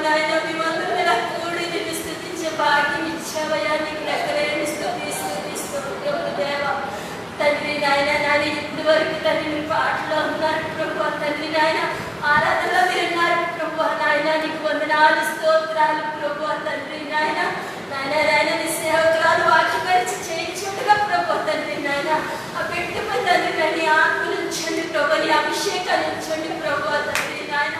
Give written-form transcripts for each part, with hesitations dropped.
నాయన మేమందరం ఇలా కూడి నిన్ను స్తుతించే భాగ్యం ఇచ్చావయ్యా. నీకు లెక్కలేని స్తుతి దేవ తండ్రి నాయన. నాని ఇప్పటి వరకు తండ్రి మీరు పాటలో ఉన్నారు ప్రభు. తండ్రి నాయన ఆరాధనలో మీరు ఉన్నారు ప్రభు నాయన. నీకు వందనాలు స్తోత్రాలు ప్రభు తండ్రి నాయన. నాయన నీ సేవకురాలు వాక్యపరిచి చేయించుండగా ప్రభు తండ్రి నాయన. ఆ పెట్టుపై తండ్రి నాయన ఆత్మలు ఉంచండి ప్రభు. నీ అభిషేకాన్ని ఉంచండి ప్రభు తండ్రి నాయన.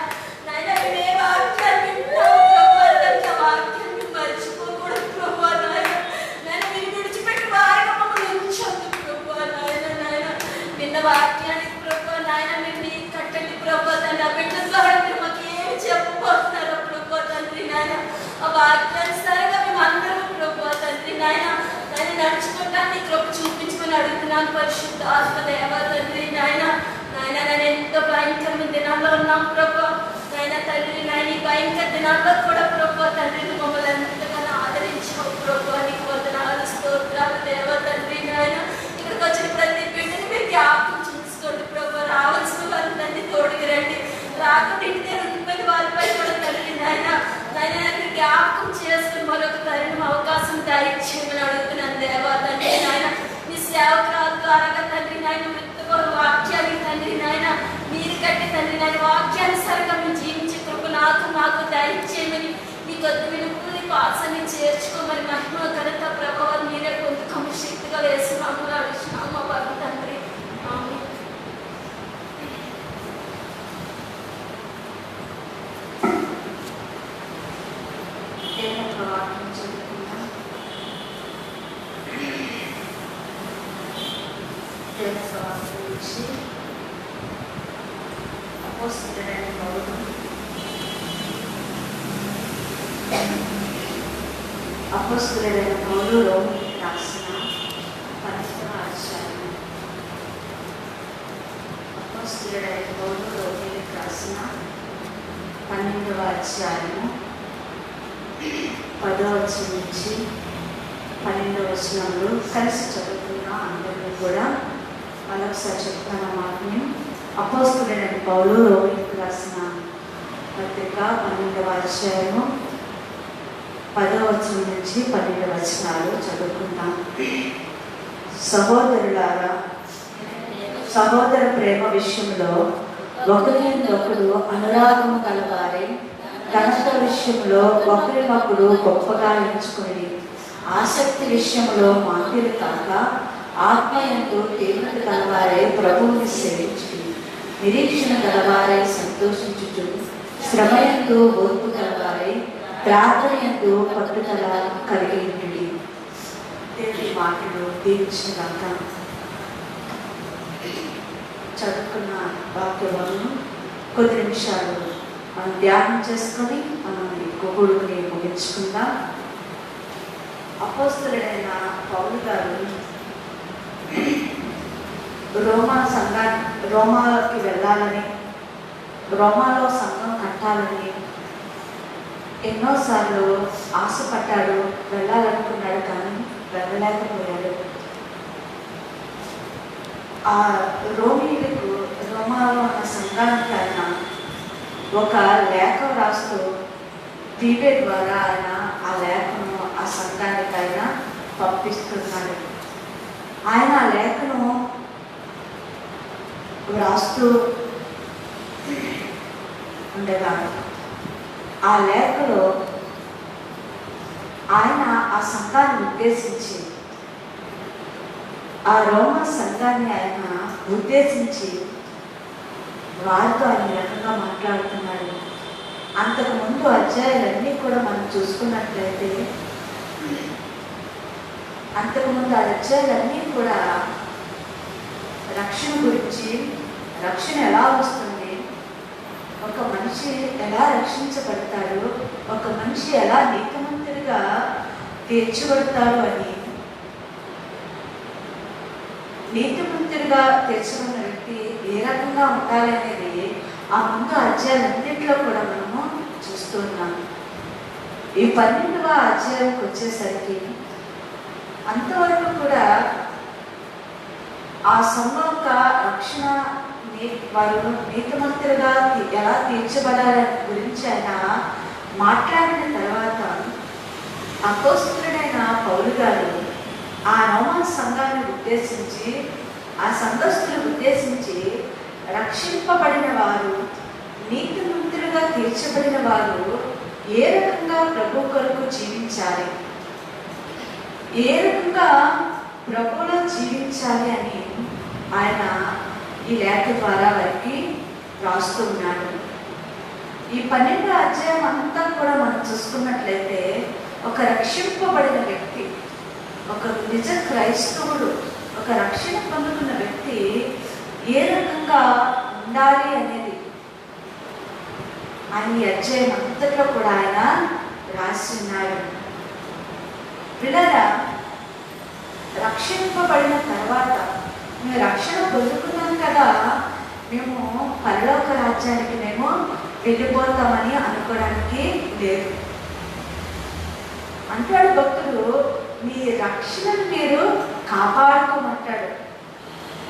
నాయన ఏ వాక్యాన్ని వింటావు ప్రభు తండ్రి ఆ వాక్యాన్ని మర్చిపోకూడదు ప్రభు నాయన. నేను మీరు విడిచిపెట్టి వారిగా మమ్మల్ని ఉంచొద్దు ప్రభు నాయన. నాయన విన్న వాక్యానికి ప్రభు నాయన మీరు నీ కట్టండి ప్రభు తండ్రి. ఆ బిడ్డ ద్వారా మీరు మాకు ఏమి చెప్పబోతున్నారో ప్రభు తండ్రి నాయన. ఆ వాక్యానుసారంగా మేము అందరం ప్రభు తండ్రి నాయన నాయన నడుచుకుంటాను. నీ కృప చూపించుకొని అడుగుతున్నాను పరిశుద్ధ ఆత్మ దేవ తండ్రి నాయన. నాయన నేను ఎంతో భయంకరమైన దినాల్లో ఉన్నాం ప్రభు నాయన తండ్రి నాయన. ఈ భయంకర దినాల్లో కూడా ప్రభు తండ్రి మమ్మల్ని ఎంతగానో ఆదరించావు ప్రభు. నీకు వందనాలు స్తోత్రాలు దేవ తండ్రి నాయన. ఇక్కడికి వచ్చిన ప్రతి బిడ్డని మీరు జ్ఞాపకం చూసుకోండి ప్రభు. రావాల్సిన వారి తండ్రి తోడుకి రండి. రాకుండా ఇంటి దగ్గర ఉండిపోయిన వారిపై కూడా తండ్రి నాయన నాయన జ్ఞాపకం చేసుకుని మరొక తరుణం అవకాశం దయచేయమని అడుగుతున్నాను దేవ తండ్రి నాయన. నీ సేవకురాలు ద్వారా తండ్రి నాయన మృత్యుకోరు వాక్యాన్ని తండ్రి నాయన మీరు కట్టి తండ్రి నాయన వాక్యానుసారంగా మేము జీవించే కృప మాకు దయచేయమని నీ కొద్ది వినుకుని పాసాన్ని చేర్చుకోమని మహిమ ఘనత ప్రభావం మీరే పొందుకోమని శక్తిగా వేస్తున్నాము అడుగుతున్నాము మా బాబు తండ్రి. అపోస్తలుడైన పౌలు రోమీయులకు రాసిన 12వ అధ్యాయం. అపోస్తలుడైన పౌలు రోమీయులకు రాసిన 12వ అధ్యాయము 10వ వచనం నుంచి 12వ వచనంలో కలిసి చదువుతున్న అందరినీ కూడా మరొకసారి చెప్తాను మాటని. అపోస్తలుడైన పౌలు రోమీయులకు రాసిన పత్రిక 12వ అధ్యాయము 10వ వచనం నుంచి 12వ వచనాలు చదువుకుంటాం. సహోదరులారా, సహోదర ప్రేమ విషయంలో ఒకరినొకరు అనురాగము కలవారే, ఘనత విషయంలో ఒకరినొకరు గొప్పగా ఎంచుకొని, ఆసక్తి విషయంలో మాంద్యులు కాక ఆత్మయందు తీవ్రత కలవారే ప్రభువుని సేవించి, నిరీక్షణ గలవారై సంతోషించుచు, శ్రమయందు ఓర్పు గలవారై ప్రార్థనయందు పట్టుదల కలిగి ఉండి. దేవుని మాటలు దీవించినగాక. చదువుకున్న వాక్యాలను కొద్ది నిమిషాలు మనం ధ్యానం చేసుకొని మనం కొడుకుని ముగించుకుందాం. అపోస్తలుడైన పౌలు గారు రోమాకి వెళ్ళాలని, రోమాలో సంఘం కట్టాలని ఎన్నోసార్లు ఆశపడ్డాడు, వెళ్ళాలనుకున్నాడు, కానీ వెళ్ళలేకపోయాడు. ఆ రోమాలో ఉన్న సంఘానికి ఆయన ఒక లేఖ రాస్తూ టీవీ ద్వారా ఆయన ఆ లేఖను ఆ సంఘానికి ఆయన పంపిస్తున్నాడు. ఆయన ఆ లేఖను రాస్తూ ఉండగా ఆ లేఖలో ఆయన ఆ సంఘాన్ని ఉద్దేశించి, ఆ రోమా సంఘాన్ని ఆయన ఉద్దేశించి వారితో ఆయన రకంగా మాట్లాడుతున్నాడు. అంతకుముందు అధ్యాయాలన్నీ కూడా మనం చూసుకున్నట్లయితే, అంతకుముందు ఆ అధ్యాయాలన్నీ కూడా రక్షణ గురించి, రక్షణ ఎలా వస్తుంది, ఒక మనిషి ఎలా రక్షించబడతాడు, ఒక మనిషి ఎలా నీతిమంతుడిగా తీర్చబడతాడు అని, నీతిమంతుడిగా తీర్చబడిన వ్యక్తి ఏ రకంగా ఉండాలనేది ఆ ముందు అధ్యాయాలన్నింటిలో కూడా మనము చూస్తున్నాము. ఈ 12వ అధ్యాయంకి వచ్చేసరికి అంతవరకు కూడా ఆ సంఘ రక్షణ వారు నీతిమంతులుగా ఎలా తీర్చబడాలని గురించి ఆయన మాట్లాడిన తర్వాత అపోస్తలుడైన పౌలు గారు ఆ రోమా సంఘాన్ని ఉద్దేశించి, ఆ సంఘస్థులను ఉద్దేశించి, రక్షింపబడిన వారు, నీతిమంతులుగా తీర్చబడిన వారు ఏ రకంగా ప్రభు కొరకు జీవించాలి, ఏ రకంగా ప్రభువులో జీవించాలి అని ఆయన ఈ లేఖ ద్వారా వారికి రాస్తూ ఉన్నాడు. ఈ 12వ అధ్యాయం అంతా కూడా మనం చూసుకున్నట్లయితే ఒక రక్షింపబడిన వ్యక్తి, ఒక నిజ క్రైస్తవుడు, ఒక రక్షణ పొందుతున్న వ్యక్తి ఏ రకంగా ఉండాలి అనేది ఆయన ఈ అధ్యాయం అంతట్లో కూడా ఆయన రాసి ఉన్నాడు. పిల్లరా, రక్షింపబడిన తర్వాత మేము రక్షణ పొందుకున్నాం కదా, మేము పరలోక రాజ్యానికి మేము వెళ్ళిపోతామని అనుకోవడానికి లేదు. అంటాడు భక్తుడు, మీ రక్షణను మీరు కాపాడుకోమంటాడు.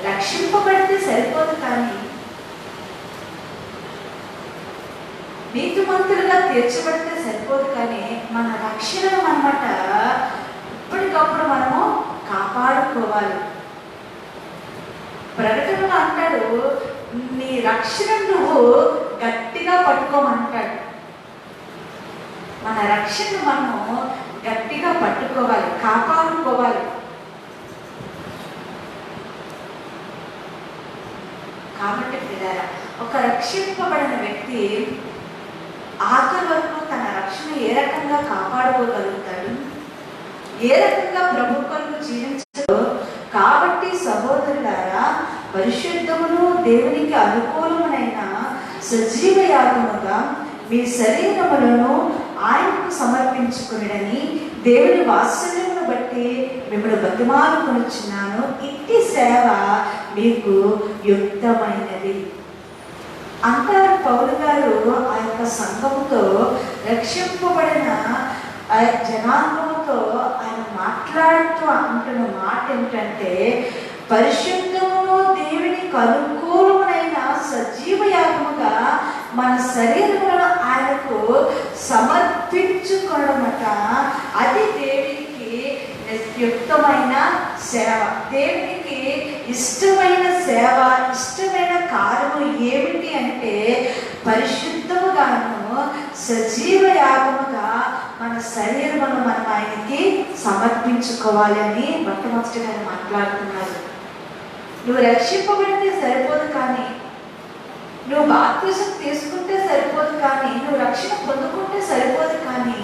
రక్షింపబడితే సరిపోదు, కానీ నీతిమంతులుగా తీర్చబడితే సరిపోదు, కానీ మన రక్షణను అన్నమాట ఇప్పటికప్పుడు మనము కాపాడుకోవాలి. ప్రకటనలో అంటాడు, నీ రక్షణ నువ్వు గట్టిగా పట్టుకోమంటాడు. మన రక్షణ మనము గట్టిగా పట్టుకోవాలి, కాపాడుకోవాలి. కాబట్టి పిల్లరా, ఒక రక్షింపబడిన వ్యక్తి ఆఖరి వరకు తన రక్షణ ఏ రకంగా కాపాడుకోగలుగుతాడు, ఏ రకంగా ప్రభు కొరకు జీవించదు. కాబట్టి సహోదరులారా, పరిశుద్ధమును దేవునికి అనుకూలమునైన సజీవ యాగముగా మీ శరీరములను ఆయనకు సమర్పించుకునని దేవుని వాత్సల్యమును బట్టి మిమ్మల్ని బతిమాలుకొనుచున్నాను. ఇట్టి సేవ మీకు యుక్తమైనది అంటారు పౌలు గారు. ఆ యొక్క సంఘముతో, రక్షింపబడిన ఆ జనాంగముతో ఆయన మాట్లాడుతూ అంటున్న మాట ఏంటంటే, పరిశుద్ధమును దేవునికి అనుకూలమునైన సజీవ యాగముగా మన శరీరములను ఆయనకు సమర్పించుకోవడమట. అది దేవునికి యుక్తమైన సేవ, దేవునికి ఇష్టమైన సేవ, ఇష్టమైన కార్యము ఏమిటి అంటే పరిశుద్ధముగాను సజీవ యాగముగా మన శరీరమును మనం ఆయనకి సమర్పించుకోవాలి అని మొట్టమొదటిగా మాట్లాడుతున్నారు. నువ్వు రక్షింపబడితే సరిపోదు, కానీ నువ్వు బాప్తిసం తీసుకుంటే సరిపోదు, కానీ నువ్వు రక్షణ పొందుకుంటే సరిపోదు, కానీ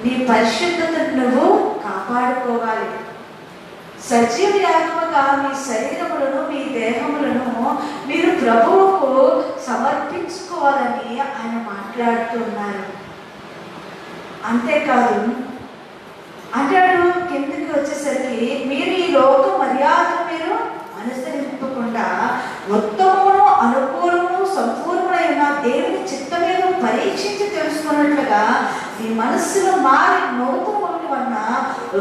నీ పరిశుద్ధతను నువ్వు కాపాడుకోవాలి. సజీవ యాగముగా మీ శరీరములను, మీ దేహములను మీరు ప్రభువుకు సమర్పించుకోవాలని ఆయన మాట్లాడుతున్నారు. అంతేకాదు అంటాడు కిందకి వచ్చేసరికి, మీరు ఈ లోక మర్యాదను మీరు అనుసరింపకుండా ఉత్తమమును అనుకూలమును సంపూర్ణమైన దేవుని చిత్తమేదో పరీక్షించి తెలుసుకున్నట్లుగా మీ మనస్సులో మారి నూతనముల వలన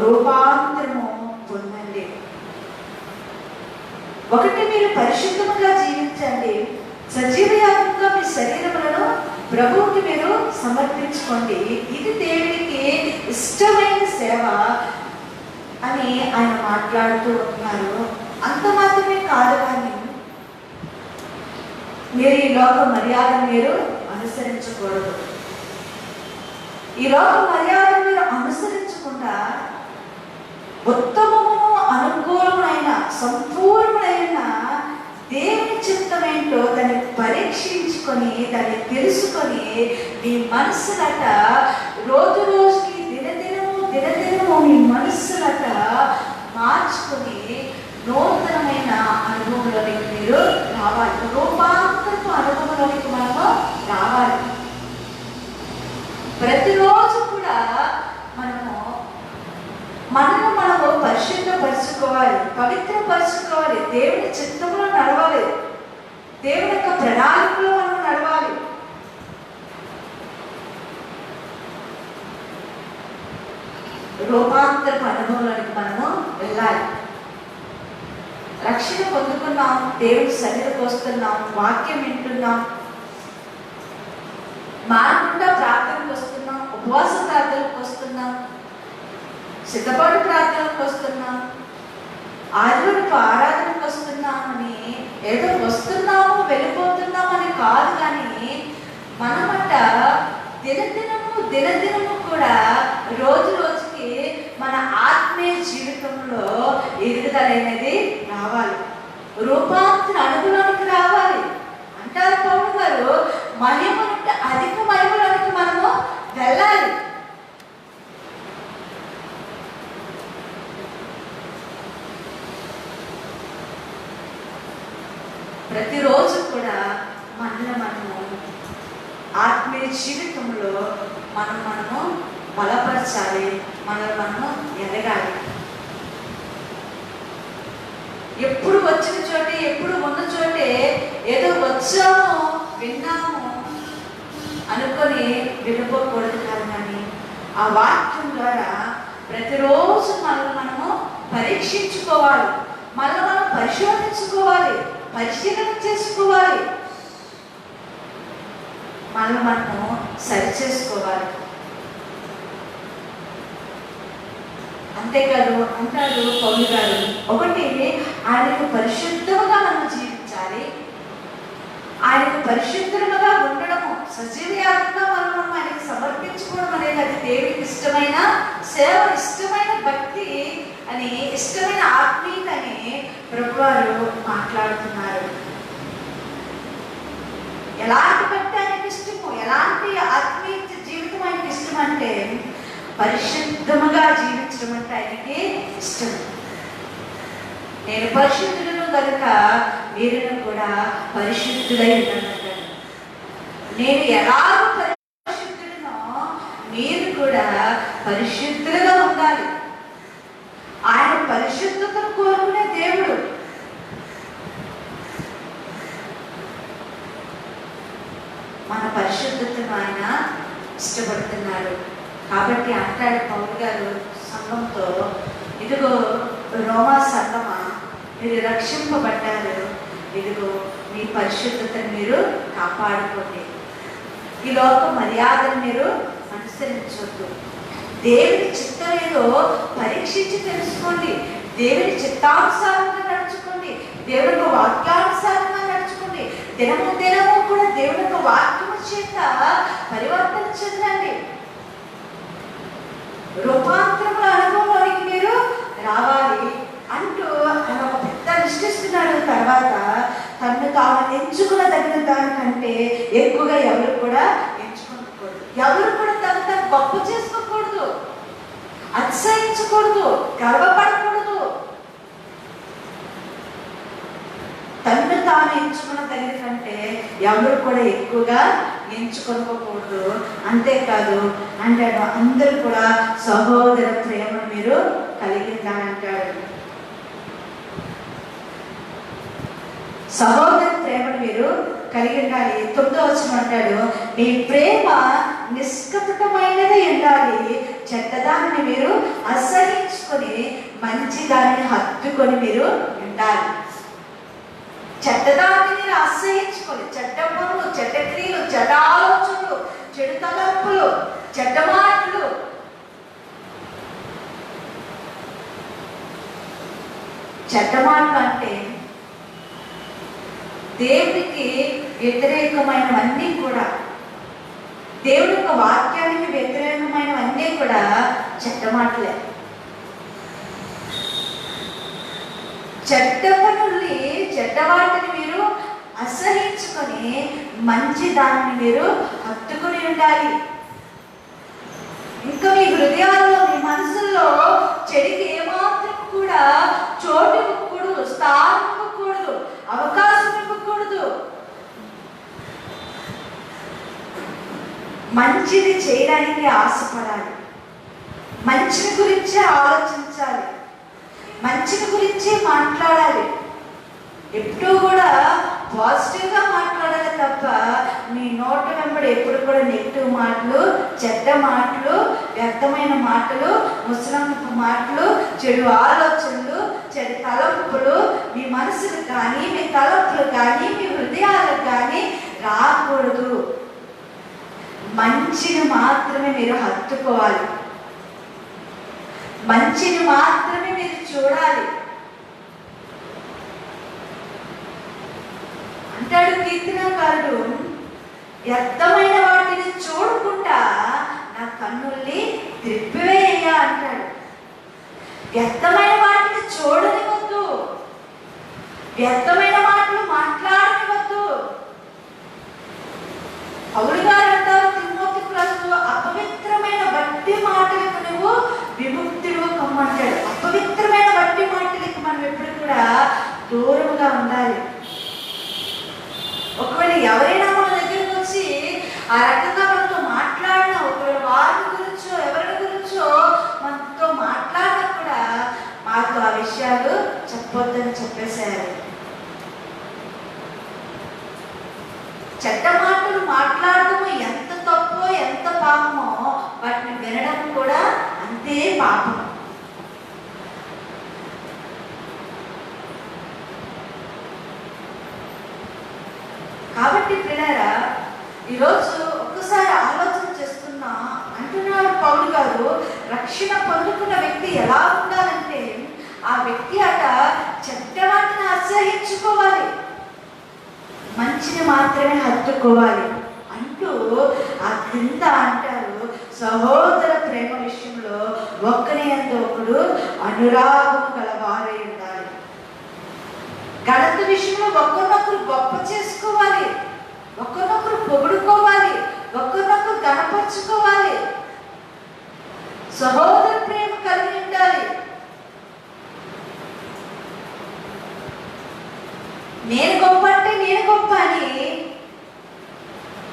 రూపాంతరము పొందండి. ఒకటి, మీరు పరిశుద్ధముగా జీవించండి, సజీవ యాగంగా మీ శరీరములను ప్రభువుకి మీరు సమర్పించుకోండి. ఇది దేవునికి ఇష్టమైన సేవ అని ఆయన మాట్లాడుతూ ఉన్నారు. అంత మాత్రమే కాదు, కానీ మీరు ఈ లోక మర్యాదను మీరు అనుసరించకూడదు. ఈ లోక మర్యాదను మీరు అనుసరించకుండా ఉత్తమమును అనుకూలమైన సంపూర్ణమైన దేవుని చిత్తమేంటో దాన్ని పరీక్షించుకొని, దాన్ని తెలుసుకొని, మీ మనస్సునట రోజు రోజుకి దినదినము మీ మనస్సునట మార్చుకొని నూతనమైన అనుభవంలోనికి మీరు రావాలి. రూపాంతరపు అనుభవంలోనికి మనము రావాలి. ప్రతిరోజు కూడా మనము పరిశుద్ధపరచుకోవాలి, పవిత్రపరచుకోవాలి, దేవుని చిత్తంలో నడవాలి, దేవుని యొక్క ప్రణాళికలో మనం నడవాలి. రూపాంతరపు అనుభవంలోనికి మనము వెళ్ళాలి. రక్షణ పొందుకున్నాం, దేవుని సన్నిధికి వస్తున్నాం, వాక్యం వింటున్నాం, మానకుండా ప్రార్థన సిద్ధపాటు ప్రార్థనకు వస్తున్నాం, ఆదివారపు ఆరాధనకు వస్తున్నామని ఏదో వస్తున్నాము వెళ్ళిపోతున్నామని కాదు, కానీ మనమట దినదినము కూడా రోజు రోజుకి మన ఆత్మీయ జీవితంలో ఎదుగుదల అనేది రావాలి, రూపాంతర అనుగుణానికి రావాలి అంటారు పౌలు గారు. మహిమ నుండి అధిక మహిమలోనికి మనము వెళ్ళాలి. ప్రతిరోజు కూడా మనము ఆత్మీయ జీవితంలో మనము బలపరచాలి, మనము ఎదగాలి. ఎప్పుడు వచ్చిన చోటే, ఎప్పుడు ఉన్న చోటే ఏదో వచ్చాము విన్నాము అనుకొని వెళ్ళిపోకూడదు కానీ ఆ వాక్యం ద్వారా ప్రతిరోజు మనము పరీక్షించుకోవాలి, మనం పరిశోధించుకోవాలి, పరిశీలన చేసుకోవాలి, మనము సరిచేసుకోవాలి. అంతేకాదు అంటారు పౌలు గారు, ఒకటి ఆయనకు పరిశుద్ధముగా మనం జీవించాలి, ఆయనకు పరిశుద్ధముగా ఉండడము, సజీవ యాగంగా మనం ఆయనకు సమర్పించుకోవడం అనేది అది దేవుడికి ఇష్టమైన సేవ, ఇష్టమైన భక్తి అని, ఇష్టమైన ఆత్మీయత అని ప్రభువారు మాట్లాడుతున్నారు. ఎలాంటి భక్తి ఆయనకి ఇష్టము, ఎలాంటి ఆత్మీయ జీవితం ఆయనకి ఇష్టం అంటే పరిశుద్ధముగా జీవించడం అంటే ఆయనకి ఇష్టం. నేను పరిశుద్ధులను కనుక మీరును కూడా పరిశుద్ధులై ఉండాలంటాడు. నేను ఎలాగో పరిశుద్ధులనో మీరు కూడా పరిశుద్ధులుగా ఉండాలి. ఆయన పరిశుద్ధతను కోరుకునే దేవుడు. మన పరిశుద్ధతను ఆయన ఇష్టపడుతున్నాడు. కాబట్టి అంటాడు పౌలు గారు సంఘంతో, ఇదిగో రోమా సంఘమా, మీరు రక్షింపబడ్డారు, ఇదిగో మీ పరిశుద్ధతను మీరు కాపాడుకోండి, ఈ లోక మర్యాదను మీరు అనుసరించొద్దు, దేవుని చిత్తం ఏదో పరీక్షించి తెలుసుకోండి, దేవుని చిత్తానుసారంగా నడుచుకోండి, దేవుని వాక్యానుసారంగా నడుచుకోండి, దినము కూడా దేవుని యొక్క వాక్యము చేత పరివర్తన చెందండి, రూపాంతరముల అనుభవంలోనికి మీరు రావాలి అంటూ ఆయన ఒక పెద్ద నిష్ఠిస్తున్నాడు. తర్వాత తను తాను ఎంచుకున్న తగిన దానికంటే ఎక్కువగా ఎవరు కూడా ఎంచుకోకూడదు, ఎవరు కూడా తను గొప్ప చేసుకోకూడదు, అతిశయించకూడదు, గర్వపడకూడదు. తను తాను ఎంచుకున్న దగ్గర కంటే ఎవరు కూడా ఎక్కువగా ఎంచుకోకూడదు. అంతేకాదు అంటాడు, అందరూ కూడా సహోదర ప్రేమను మీరు కలిగి ఉండాలంటాడు. సహోదర ప్రేమను మీరు కలిగి ఉండాలి. 9వ వచనం అంటాడు, మీ ప్రేమ నిష్కపటమైనది ఉండాలి, చెడ్డదాన్ని మీరు అసహించుకొని మంచి దాన్ని హత్తుకొని మీరు ఉండాలి. చెడ్డదాన్ని మీరు అసహించుకొని, చెడ్డ పనులు, చెడ్డ క్రియలు, చెడ్డ ఆలోచనలు, చెడు తలంపులు, చెడ్డ మాటలు, చెడ్డ మాటలు అంటే దేవుడికి వ్యతిరేకమైనవన్నీ కూడా, దేవుడి యొక్క వాక్యానికి వ్యతిరేకమైనవన్నీ కూడా చెడ్డ మాటలే. చెడ్డ పనుల్ని, చెడ్డ వాటిని మీరు అసహించుకొని మంచి దానిని మీరు హత్తుకొని ఉండాలి. ఇంకా మీ హృదయాల్లో, మీ మనసుల్లో చెడుకి ఏమాత్రం కూడా చోటు ఇవ్వకూడదు, స్థానం ఇవ్వకూడదు, అవకాశం ఇవ్వకూడదు. మంచిది చేయడానికి ఆశపడాలి, మంచిని గురించే ఆలోచించాలి, మంచిని గురించే మాట్లాడాలి, ఎప్పుడూ కూడా పాజిటివ్గా మాట్లాడాలి తప్ప నీ నోట వెంబడి ఎప్పుడు కూడా నెగిటివ్ మాటలు, చెడ్డ మాటలు, వ్యర్థమైన మాటలు, ముసలమ్మ మాటలు, చెడు ఆలోచనలు, చెడు తలంపులు మీ మనసుకు కానీ, మీ తలంపులు కానీ, మీ హృదయాలకు కానీ రాకూడదు. మంచిని మాత్రమే మీరు హత్తుకోవాలి. మంచిని మాత్రమే మీరు చూడాలి అంటాడు కీర్తనకారుడు. వ్యర్థమైన వాటిని చూడకుండా నా కన్నుల్ని త్రిప్పివేయ్యా అంటాడు. వ్యర్థమైన వాటిని చూడనివద్దు, వ్యర్థమైన మాటలు మాట్లాడనివద్దు. పౌలు గారు అంటారు తిమోతికి రాస్తూ, అపవిత్రమైన వట్టి మాటలకు నువ్వు విముక్తుడు కమ్మంటాడు. అపవిత్రమైన వట్టి మాటలకు మనం ఎప్పుడు కూడా దూరంగా ఉండాలి. ఒకవేళ ఎవరైనా మన దగ్గరకు వచ్చి ఆ రకంగా మనతో మాట్లాడినా, ఒకవేళ వారి గురించో ఎవరి గురించో మనతో మాట్లాడినా కూడా మాతో ఆ విషయాలు చెప్పొద్దని చెప్పేసేయాలి. చెడ్డ మాటలు మాట్లాడటము ఎంత తప్పో ఎంత పాపమో వాటిని వినడం కూడా అంతే పాపం. కాబట్టి పిల్లరా, ఈరోజు ఒక్కసారి ఆలోచన చేస్తున్నా అంటున్నాడు పౌలు గారు, రక్షణ పొందుకున్న వ్యక్తి ఎలా ఉండాలంటే ఆ వ్యక్తి అట చెడ్డవాటిని అసహించుకోవాలి, మంచిని మాత్రమే హత్తుకోవాలి అంటూ ఆ క్రింద అంటారు, సహోదర ప్రేమ విషయంలో ఒక్కని యందు ఒకడు అనురాగం కలవారై ఉండాలి. ఘనత విషయంలో ఒకరినొకరు గొప్ప చేసుకోవాలి, ఒకరినొకరు పొగుడుకోవాలి, ఒకరినొకరు గణపరుచుకోవాలి, సహోదర ప్రేమ కలిగి ఉండాలి. నేను గొప్ప అంటే నేను గొప్ప అని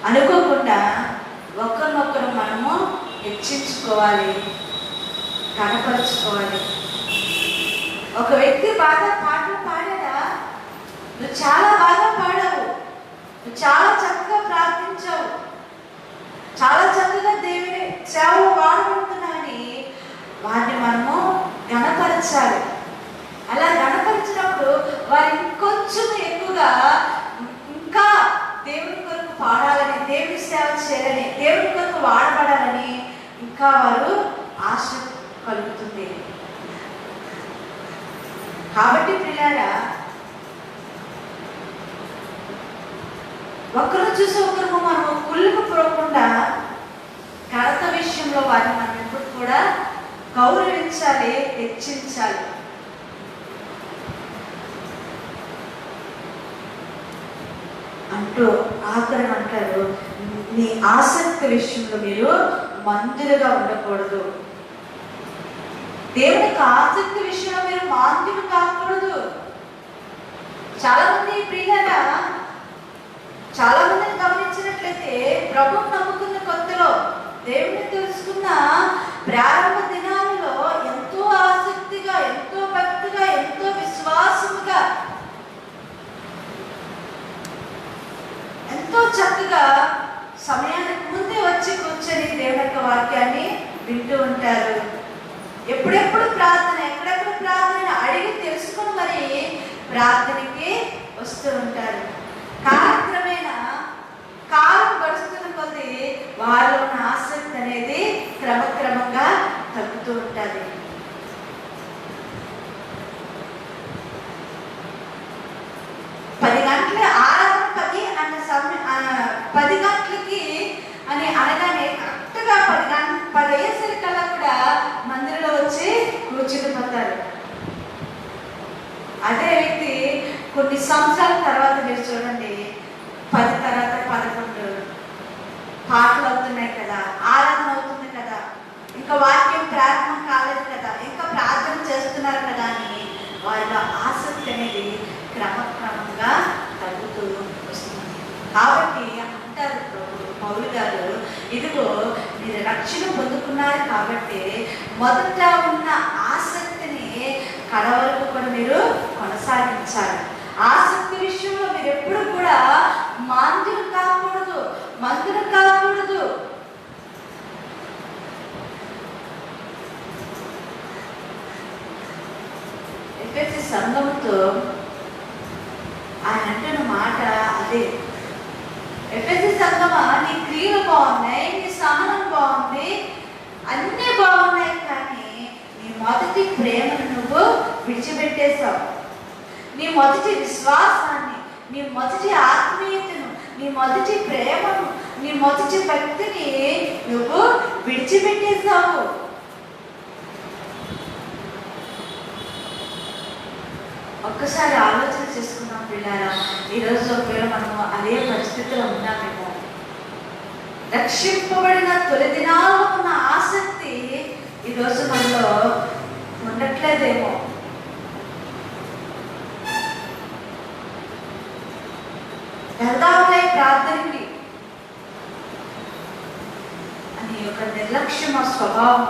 అనుకోకుండా ఒకరినొకరు మనము హెచ్చించుకోవాలి, కనపరుచుకోవాలి. ఒక వ్యక్తి బాగా పాటలు పాడాడా, నువ్వు చాలా బాగా పాడావు, నువ్వు చాలా చక్కగా ప్రార్థించావు, చాలా చక్కగా దేవుని సేవలో వాడబడుతున్నావని వారిని మనము గణపరచాలి. అలా గణపరిచినప్పుడు వారు ఇంకొంచెం ఎక్కువగా ఇంకా దేవుని కొరకు పాడాలని, దేవుని సేవ చేయాలని, దేవుని కొరకు వాడబడాలని ఇంకా వారు ఆశ కలుగుతుంది. కాబట్టి పిల్లారా, ఒకరు చూసి ఒకరు మనం కుళ్ళుకు పోకుండా ఘనత విషయంలో వారిని మనం ఎప్పుడు కూడా గౌరవించాలి, హెచ్చించాలి. అంటూ ఆఖరణ అంటారు, మీ ఆసక్తి విషయంలో మీరు మందులుగా ఉండకూడదు. దేవునికి ఆసక్తి విషయంలో మీరు మాంద్యులు కాకూడదు. చాలా మంది ప్రియులరా, చాలా మందిని గమనించినట్లయితే ప్రభువుని నమ్ముకున్న కొత్తలో, దేవుని తెలుసుకున్న ప్రారంభ దినాలలో ఎంతో ఆసక్తిగా, ఎంతో భక్తిగా, ఎంతో విశ్వాసముగా, ఎంతో చక్కగా సమయానికి ముందే వచ్చి కూర్చొని దేవుని యొక్క వాక్యాన్ని వింటూ ఉంటారు. ఎప్పుడెప్పుడు ప్రార్థన, ఎక్కడెక్కడ ప్రార్థన అడిగి తెలుసుకొని మరి ప్రార్థనకి వస్తూ ఉంటారు. కాలక్రమేణా కాలం గడుస్తున్న కొద్దీ వారిలో ఉన్న ఆసక్తి అనేది క్రమక్రమంగా తగ్గుతూ ఉంటుంది. ఆరాధన 10 అన్న సమయం 10 గంటలకి అని అనగానే కరెక్ట్గా 10 అయ్యేసరికల్లా కూడా మందిరంలో వచ్చి కూర్చుండిపోతారు. అదే వ్యక్తి కొన్ని సంవత్సరాల తర్వాత మీరు చూడండి, 10 తర్వాత 11 పాటలు అవుతున్నాయి కదా, ఆరాధన అవుతుంది కదా, ఇంకా వాక్యం ప్రారంభం కాలేదు కదా, ఇంకా ప్రార్థన చేస్తున్నారు కదా అని వాళ్ళ ఆసక్తి అనేది క్రమక్రమంగా తగ్గుతూ వస్తుంది. కాబట్టి అంటారు పౌలు గారు, ఇదిగో మీరు రక్షణ పొందుకున్నారు కాబట్టి మొదట ఉన్న ఆసక్తిని కడ వరకు కూడా మీరు కొనసాగించాలి. ఆసక్తి విషయంలో మీరు ఎప్పుడు కూడా మందులు కాకూడదు, మందులు కాకూడదు. ఎఫెసీ సంఘముతో ఆయన అంటున్న మాట అదే, ఎఫెసీ సంఘమా నీ క్రియలు బాగున్నాయి, నీ సహనం బాగుంది, అన్నీ బాగున్నాయి, కానీ నీ విడిచిపెట్టేశావు. నీ మొదటి విశ్వాసాన్ని, నీ మొదటి ఆత్మీయతను, నీ మొదటి ప్రేమను, నీ మొదటి భక్తిని నువ్వు విడిచిపెట్టేశావు. ఒక్కసారి ఆలోచన చేసుకున్నాం పిల్లారా. ఈరోజు ఒకవేళ మనము అదే పరిస్థితిలో ఉన్నామేమో. రక్షింపబడిన తొలి దినాల్లో ఉన్న ఆసక్తి ఈరోజు మనలో ఉండట్లేదేమో. వెళ్దాంలే ప్రార్థనకి అని ఒక నిర్లక్ష్యం స్వభావం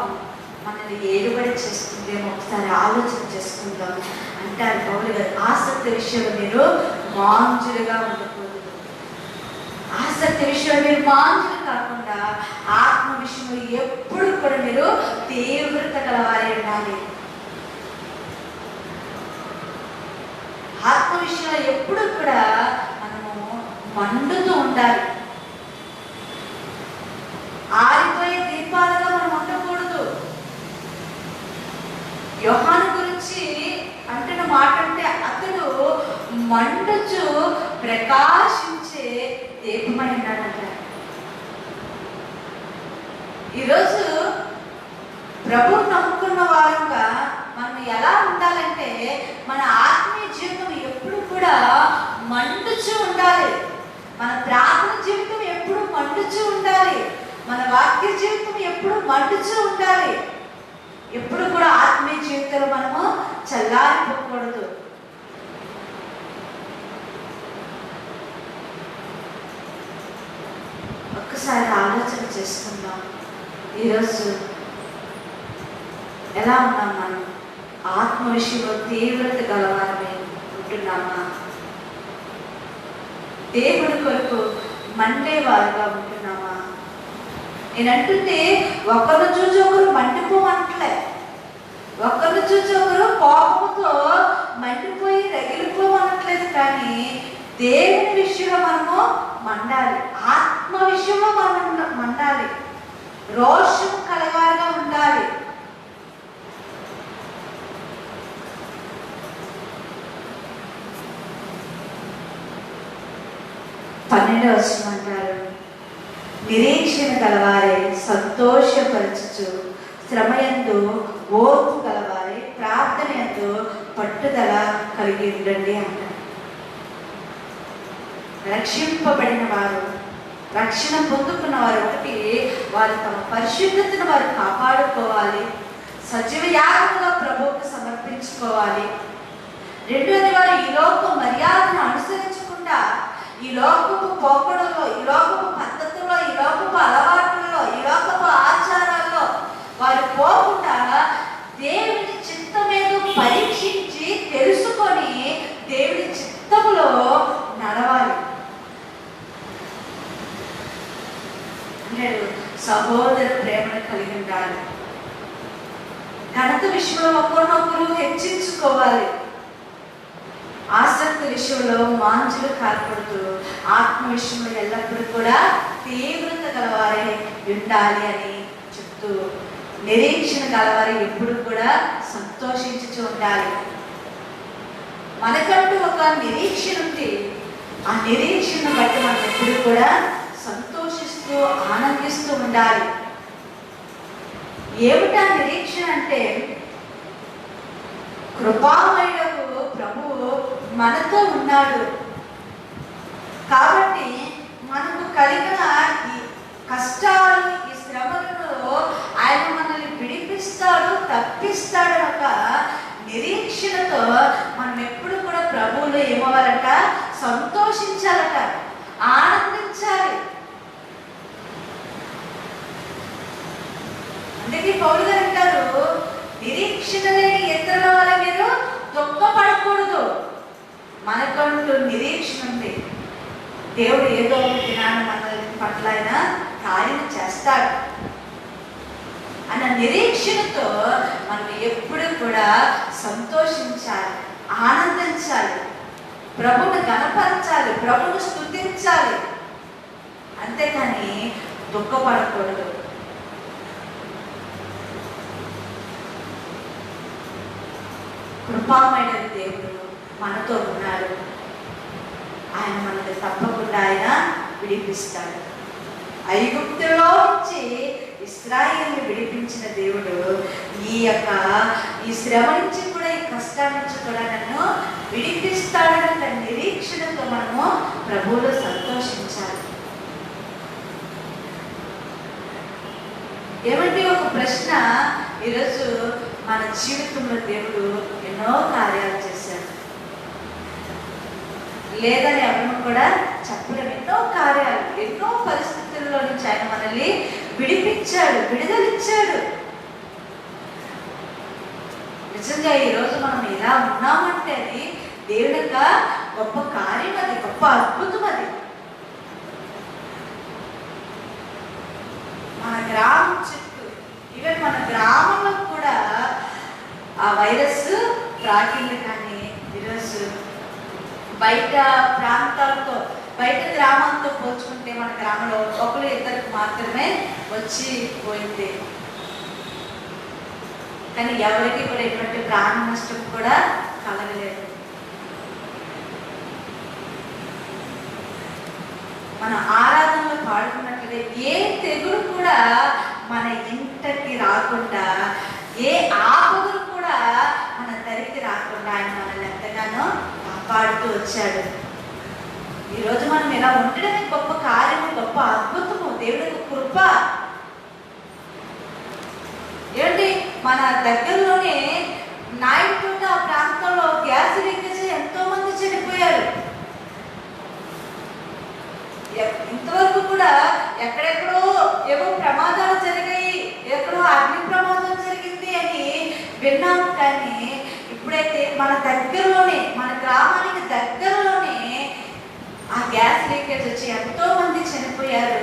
మనల్ని ఏడుబడి చేస్తుందేమో. ఒకసారి ఆలోచన చేసుకుందాం. అంటారు పౌలు గారు, ఆసక్తి విషయంలో మీరు మాంజులుగా ఉండకూడదు. ఆసక్తి విషయంలో మీరు మాంజులు కాకుండా ఆత్మ విషయంలో ఎప్పుడు కూడా మీరు తీవ్రత గలవారే ఉండాలి. ఆత్మ విషయంలో ఎప్పుడు కూడా మనము మండుతూ ఉండాలి. ఆరిపోయే దీపాలుగా మనం ఉండకూడదు. యోహాను గురించి అంటున్న మాట అంటే అతడు మండుచు ప్రకాశించే దీపమై ఉన్నాడంట. ఈరోజు ప్రభువు నమ్ముకున్న వారుగా మనం ఎలా ఉండాలంటే మన ఆత్మీయ జీవితం ఎప్పుడు కూడా మండుచు ఉండాలి. మన ప్రార్థన జీవితం ఎప్పుడు మండుచు ఉండాలి. మన వాక్య జీవితం ఎప్పుడు మండుచు ఉండాలి. ఎప్పుడు కూడా ఆత్మీయ జీవితంలో మనము చల్లారిపోకూడదు. ఒక్కసారి ఆలోచన చేసుకుందాం. ఈరోజు ఎలా ఉన్నాం మనం? ఆత్మ విషయంలో తీవ్రత గలవారమే ఉంటున్నామా? దేవుడి కొరకు మండేవారుగా ఉంటున్నామా? నేనంటుంటే ఒకరిని చూసి ఒకరు మండిపోవట్లే, ఒకరిని చూసి ఒకరు కోపంతో మండిపోయి రగిలిపోవట్లేదు. కానీ దేవుని విషయంలో మనము మండాలి. ఆత్మ విషయంలో మనం మండాలి. రోషం కలవారుగా ఉండాలి. పన్నెండవ వచనం అంటారు, నిరీక్షణ గలవారే సంతోషపరచుచు, శ్రమయందు ఓర్పు గలవారే ప్రార్థన యందు పట్టుదల కలిగి ఉండండి అంటారు. రక్షింపబడిన వారు, రక్షణ పొందుకున్న వారు ఒకటి వారు తమ పరిశుద్ధతను వారు కాపాడుకోవాలి, సజీవ యాగంగా ప్రభువుకు సమర్పించుకోవాలి. రెండోది వారు ఈ లోక మర్యాదను అనుసరించకుండా ఈ లోకపు పోకడల్లో, ఈ లోకపు పద్ధతుల్లో, ఈ లోకపు అలవాట్లలో, ఈ లోకపు ఆచారాల్లో వారు పోకుండా దేవుని చిత్తమేదో పరీక్షించి తెలుసుకొని దేవుని చిత్తములో నడవాలి. అన్నాడు సహోదర ప్రేమను కలిగి ఉండాలి. ఘనత విషయంలో ఒకరినొకరు హెచ్చించుకోవాలి. ఆసక్తి విషయంలో మాంజులు కాకూడదు. ఆత్మ విషయంలో ఎల్లప్పుడూ కూడా తీవ్రత గలవారే ఉండాలి అని చెప్తూ, నిరీక్షణ గలవారే ఎప్పుడు కూడా సంతోషించుతూ ఉండాలి. మనకంటూ ఒక నిరీక్షణ ఉంది. ఆ నిరీక్షణ బట్టి మనం ఎప్పుడు కూడా సంతోషిస్తూ ఆనందిస్తూ ఉండాలి. ఏమిటా నిరీక్షణ అంటే, కృపామయుడు ప్రభువు మనతో ఉన్నాడు కాబట్టి మనకు కలిగిన ఈ కష్టాలు, ఈ శ్రమలలో ఆయన మనల్ని విడిపిస్తాడు, తప్పిస్తాడు. ఒక నిరీక్షణతో మనం ఎప్పుడు కూడా ప్రభువులో ఏమవ్వాలట? సంతోషించాలట, ఆనందించాలి. అందుకే పౌలు గారు అంటారు, నిరీక్షణ లేని ఇతరుల వల్ల మీరు దుఃఖపడకూడదు. మనకంటూ నిరీక్షణ ఉంది. దేవుడు ఏదో ఒక దినాన్ని మన పట్ల ఆయన కార్యం చేస్తాడు అన్న నిరీక్షణతో మనం ఎప్పుడు కూడా సంతోషించాలి, ఆనందించాలి, ప్రభువుని గణపరచాలి, ప్రభువుని స్తుతించాలి. అంతేకాని దుఃఖపడకూడదు. కృపామైన దేవుడు మనతో ఉన్నారు. ఆయన మనల్ని తప్పకుండా ఆయన విడిపిస్తాడు. ఐగుప్తులో నుంచి ఇశ్రాయేలుని విడిపించిన దేవుడు ఈ శ్రమ నుంచి కూడా, ఈ కష్టాల నుంచి కూడా నన్ను విడిపిస్తాడన్న నిరీక్షణతో మనము ప్రభువులో సంతోషించాలి. ఏమంటే ఒక ప్రశ్న, ఈరోజు మన జీవితంలో దేవుడు ఎన్నో కార్యాలు చేశాడు, లేదని ఎవరు కూడా చెప్పలేము. ఎన్నో కార్యాలు, ఎన్నో పరిస్థితుల్లో నుంచి ఆయన మనల్ని విడిపించాడు, విడుదలిచ్చాడు. నిజంగా ఈరోజు మనం ఇలా ఉన్నామంటే అది దేవుని యొక్క గొప్ప కార్యం, అది గొప్ప అద్భుతం. అది మన గ్రామం చుట్టూ, ఈవెన్ మన గ్రామంలో కూడా ఆ వైరస్ ప్రాకింది. కానీ ఈరోజు బయట ప్రాంతాలతో, బయట గ్రామంతో పోల్చుకుంటే మన గ్రామంలో ఒకరు ఇద్దరికి మాత్రమే వచ్చి పోయింది. కానీ ఎవరికి కూడా ఎటువంటి ప్రాణ నష్టం కూడా కలగలేదు. మన ఆరాధనలో పాడుకున్నట్లుగా ఏ తెగులు కూడా మన ఇంటికి రాకుండా, ఏ ఆపదలు కూడా మన దరికి రాకుండా ఆయన మనల్ని ఎంతగానో కాపాడుతూ వచ్చాడు. ఈరోజు మనం ఇలా ఉండడమే గొప్ప కార్యము, గొప్ప అద్భుతము, దేవుడి కృప. ఏంటి, మన దగ్గరలోనే నాయకుడు ఆ ప్రాంతంలో గ్యాస్ లీకేజ్ ఎంతో మంది చనిపోయారు. ఇంతవరకు కూడా ఎక్కడెక్కడో ఏవో ప్రమాదాలు జరిగాయి, ఎక్కడో అగ్ని ప్రమాదం జరిగింది అని విన్నాము. కానీ ఇప్పుడైతే మన దగ్గరలోనే, మన గ్రామానికి దగ్గరలోనే ఆ గ్యాస్ లీకేజ్ వచ్చి ఎంతో మంది చనిపోయారు.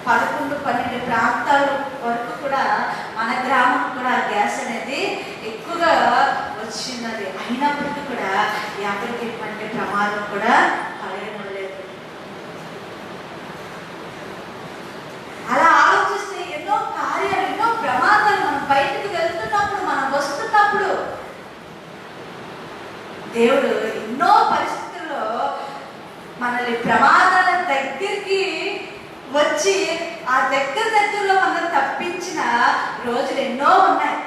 11-12 ప్రాంతాల వరకు కూడా మన గ్రామం కూడా గ్యాస్ అనేది ఎక్కువగా వచ్చినది. అయినప్పటికీ కూడా ఎవరికి ఎటువంటి ప్రమాదం కూడా కలగడం లేదు. అలా ఆలోచిస్తే ఎన్నో కార్యాలు, ఎన్నో ప్రమాదాలు, మనం బయటకు వెళ్తున్నప్పుడు, మనం వస్తున్నప్పుడు దేవుడు ఎన్నో పరిస్థితుల్లో మనల్ని ప్రమాదాల దగ్గరికి వచ్చి ఆ దగ్గరలో మనం తప్పించిన రోజులు ఎన్నో ఉన్నాయి.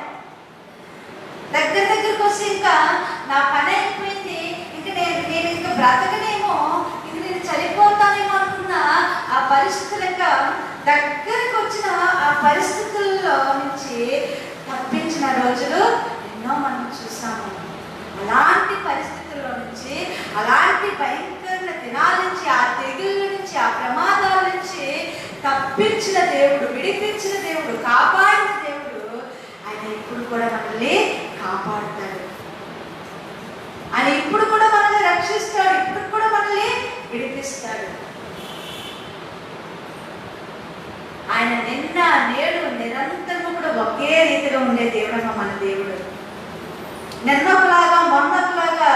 దగ్గరికి వచ్చి ఇంకా నా పని అయిపోయింది, ఇంక నేను ఇంకా బ్రతకనేమో, ఇంక నేను చనిపోతానేమో అనుకున్న ఆ పరిస్థితులు, ఇంకా దగ్గరికి వచ్చిన ఆ పరిస్థితుల్లో నుంచి తప్పించిన రోజులు ఎన్నో మనం చూసాము. అలాంటి పరిస్థితుల్లో నుంచి, అలాంటి భయంకరమైన దినాల నుంచి, ఆ తెగుళ్ళ నుంచి, ఆ ప్రమాదాల నుంచి తప్పించిన దేవుడు, విడిపించిన దేవుడు, కాపాడిన దేవుడు ఆయన ఇప్పుడు కూడా మనల్ని కాపాడుతాడు. ఆయన ఇప్పుడు కూడా మనల్ని రక్షిస్తాడు, ఇప్పుడు కూడా మనల్ని విడిపిస్తాడు. ఆయన నిన్న నేడు నిరంతరం కూడా ఒకే రీతిలో ఉండే దేవుడమ్మ మన దేవుడు. నిన్నొకలాగా మొన్నొకలాగా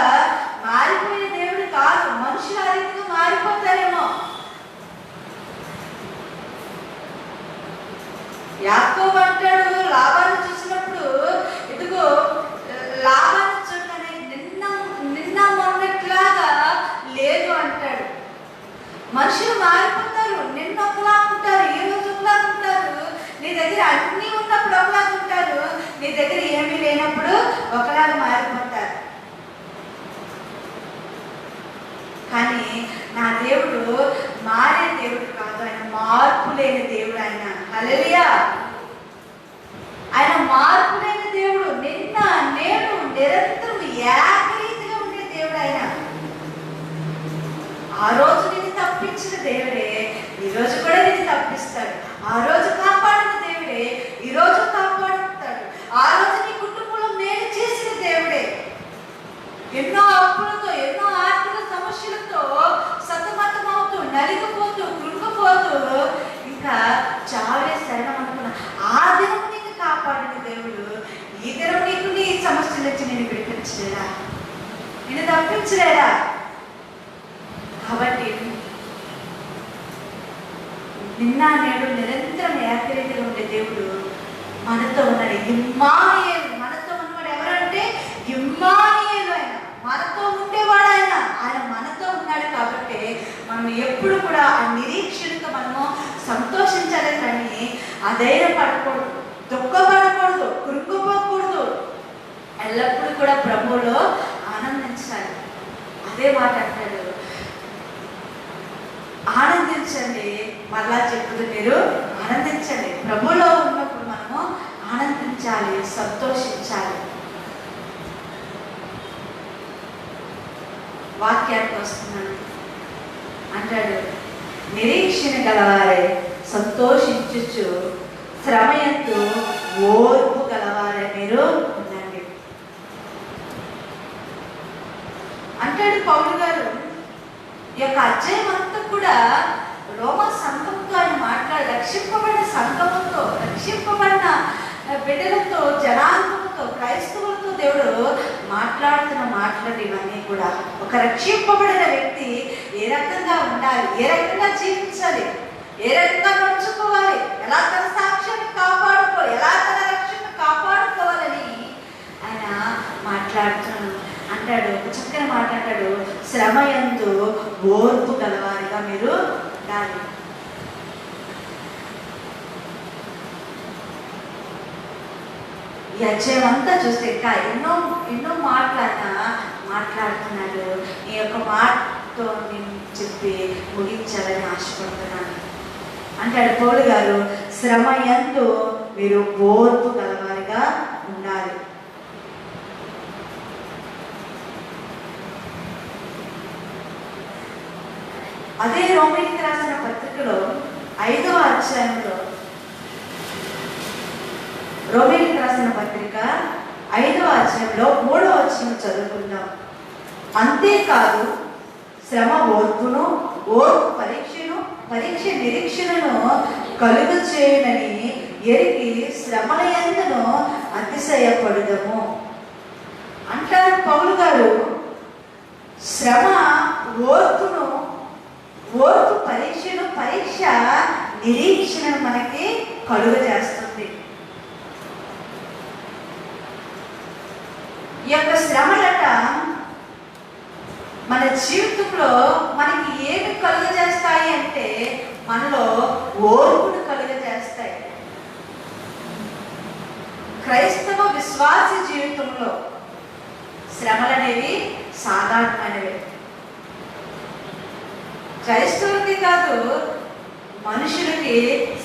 మారిపోయిన దేవుడు కాదు. మనుషులు ఆ రీతిగా మారిపోతారేమో. యాకోబు అంటాడు, లాభాన్ని చూసినప్పుడు, ఇదిగో లాభాన్ని చూడగానే నిన్న మొన్నట్లాగా లేదు అంటాడు. మనుషులు మారిపోతారు. నిన్న ఒకలా ఉంటారు, ఈ రోజు ఒకలా ఉంటారు. నీ దగ్గర అన్నీ ఉన్నప్పుడు ఒకలాగా ఉంటారు, నీ దగ్గర ఏమీ లేనప్పుడు ఒకలాగా మారిపోతారు. కానీ నా దేవుడు మారే దేవుడు కాదు, ఆయన మార్పు లేని దేవుడు. ఆయన హల్లెలూయా, ఆయన మార్పు లేని దేవుడు. నిన్న నేడు నిరంతరం ఏకరీతిగా ఉండే దేవుడు ఆయన. ఆ రోజు నిన్ను తప్పించిన దేవుడే ఈ రోజు కూడా నిన్ను తప్పిస్తాడు. ఆ రోజు కాపాడిన దేవుడే ఈ రోజు కాపాడుతాడు. ఆ రోజు నీ కుటుంబంలో మేలు చేసిన దేవుడే. ఎన్నో అప్పులతో, ఎన్నో ఆర్థిక సమస్యలతో సతమతమవుతూ, నలిగిపోతూ, కృంగిపోతూ ఇంకా చావే శరణం అనుకున్న ఆ దినం నీకు కాపాడిన దేవుడు ఈ దినం నీకు నీ సమస్యల నుంచి నేను విడిపించలేడా, నేను తప్పించలేడా? కాబట్టి నిన్న నేడు నిరంతరం ఏకరీతిగా ఉండే దేవుడు మనతో ఉన్నాడు. ఇమ్మానుయేలు, మనతో ఉన్నవాడు ఎవరంటే ఇమ్మానుయేలు. మనం ఎప్పుడు కూడా ఆ నిరీక్షణతో మనము సంతోషించాలి, కానీ అధైర్యపడకూడదు, దుఃఖపడకూడదు, కృంగిపోకూడదు. ఎల్లప్పుడూ కూడా ప్రభువులో ఆనందించాలి. అదే మాట అంటాడు, ఆనందించండి. మరలా చెప్పుదు, మీరు ఆనందించండి. ప్రభువులో ఉన్నప్పుడు మనము ఆనందించాలి, సంతోషించాలి. వాక్యానికి వస్తున్నాను. అంటాడు, నిరీక్షణ గలవారే సంతోషించుచు శ్రమయందు ఓర్పు గలవారే మీరు ఉండండి అంటాడు పౌలు గారు. ఈ యొక్క అధ్యాయం అంతా కూడా రోమా సంఘంతో ఆయన మాట్లాడి, రక్షింపబడిన సంఘంతో, రక్షింపబడిన బిడ్డలతో, జనాంగంతో, క్రైస్తవులతో దేవుడు మాట్లాడుతున్న మాటలు ఇవన్నీ కూడా. ఒక రక్షింపబడిన వ్యక్తి ఏ రకంగా ఉండాలి, ఏ రకంగా జీవించాలి, ఏ రకంగా నడుచుకోవాలి, ఎలా తన సాక్ష్యాన్ని కాపాడుకోవాలి, ఎలా తన రక్షణ కాపాడుకోవాలని ఆయన మాట్లాడుతున్నాడు. అంటాడు, ఒక చక్కని మాట అంటాడు, శ్రమయందు ఓర్పు గలవారిగా మీరు ఉండాలి. ఈ అధ్యాయం అంతా చూస్తే ఇంకా ఎన్నో మాటలు మాట్లాడుతున్నాడు. ఈ యొక్క మాటతో నేను చెప్పి ముగించాలని ఆశపడుతున్నాను. అంటాడు పౌలు గారు, శ్రమయందు మీరు ఓర్పు గలవారిగా ఉండాలి. అదే రోమీయులకు రాసిన పత్రికలో 5వ అధ్యాయంలో, రోమీయులకు రాసిన పత్రిక 5వ అధ్యాయంలో 3వ వచనం చదువుకుందాం. అంతేకాదు శ్రమ ఓర్పును, ఓర్పు పరీక్షను, పరీక్ష నిరీక్షణను కలుగు చేయనని ఎరిగి శ్రమల యందును అతిశయపడుదము అంటారు పౌలు గారు. శ్రమ ఓర్పును, ఓర్పు పరీక్షను, పరీక్ష నిరీక్షణను మనకి కలుగ చేస్తుంది. ఈ యొక్క శ్రమలట మన జీవితంలో మనకి ఏమి కలుగజేస్తాయి అంటే, మనలో ఓర్పును కలుగజేస్తాయి. క్రైస్తవ విశ్వాస జీవితంలో శ్రమలు అనేవి సాధారణమైనవి. క్రైస్తవులకి కాదు, మనుషులకి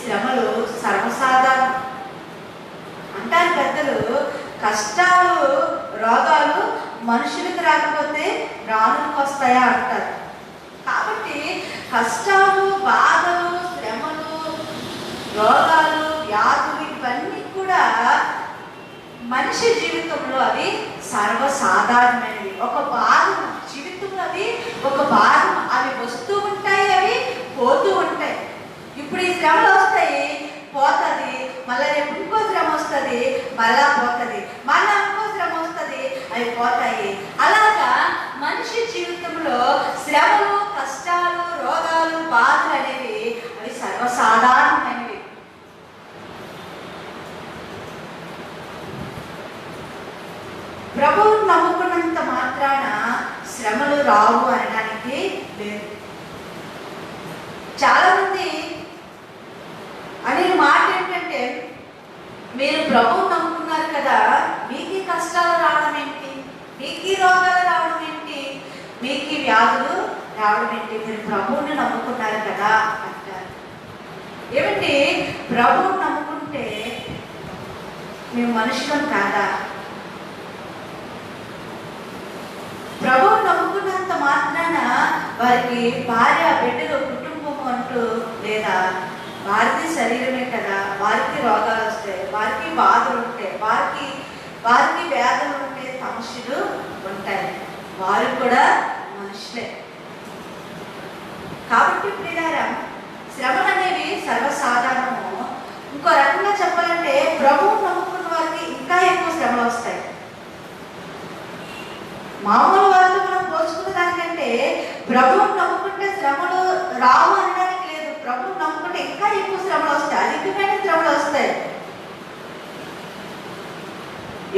శ్రమలు సర్వసాధారణం. అంటారు పెద్దలు, కష్టాలు, రోగాలు మనుషులకు రాకపోతే రాళ్ళకు వస్తాయా అంటారు. కాబట్టి కష్టాలు, బాధలు, శ్రమలు, రోగాలు, వ్యాధులు ఇవన్నీ కూడా మనిషి జీవితంలో అవి సర్వసాధారణమైనవి. ఒక భాగం జీవితంలో అవి ఒక భాగం. అవి వస్తూ ఉంటాయి, అవి పోతూ ఉంటాయి. ఇప్పుడు ఈ శ్రమలు వస్తాయి, పోతుంది, మళ్ళీ రేపు ఇంకో శ్రమ వస్తుంది, మళ్ళా పోతుంది, మళ్ళా ఇంకో శ్రమ వస్తుంది, అవి పోతాయి. అలాగా మనిషి జీవితంలో శ్రమలు, కష్టాలు, రోగాలు, బాధలు అనేవి అవి సర్వసాధారణమైనవి. ప్రభువును నమ్ముకున్నంత మాత్రాన శ్రమలు రావు అనడానికి లేదు. చాలా మంది అనే మాట ఏంటంటే, మీరు ప్రభువు నమ్ముకున్నారు కదా, మీకు కష్టాలు రావడం ఏంటి, మీకు రోగాలు రావడం ఏంటి, మీకు వ్యాధులు రావడం ఏంటి, మీరు ప్రభువుని నమ్ముకున్నారు కదా అంటారు. ఏమంటే ప్రభువుని నమ్ముకుంటే మేము మనుషులం కాదా? ప్రభువుని నమ్ముకున్నంత మాత్రాన వారికి భార్య, బిడ్డలు, కుటుంబం అంటూ లేదా? వారికి శరీరమే కదా, వారికి రోగాలు వస్తాయి, వారికి బాధలు ఉంటాయి, వారికి వ్యాధులు ఉంటాయి, సమస్యలు ఉంటాయి. వారు కూడా మనుషులే. కాబట్టి ప్రియులారా, శ్రమలు అనేవి సర్వసాధారణము. ఇంకో రకంగా చెప్పాలంటే, ప్రభువు నమ్ముకున్న వారికి ఇంకా ఎక్కువ శ్రమలు వస్తాయి. మామూలు వారితో మనం పోల్చుకున్న దానికంటే ప్రభువుని నమ్ముకుంటే శ్రమలు రావు అనడానికి లేదు. ప్రభువుని నమ్ముకుంటే ఇంకా ఎక్కువ శ్రమలు వస్తాయి, అధికమైన శ్రమలు వస్తాయి.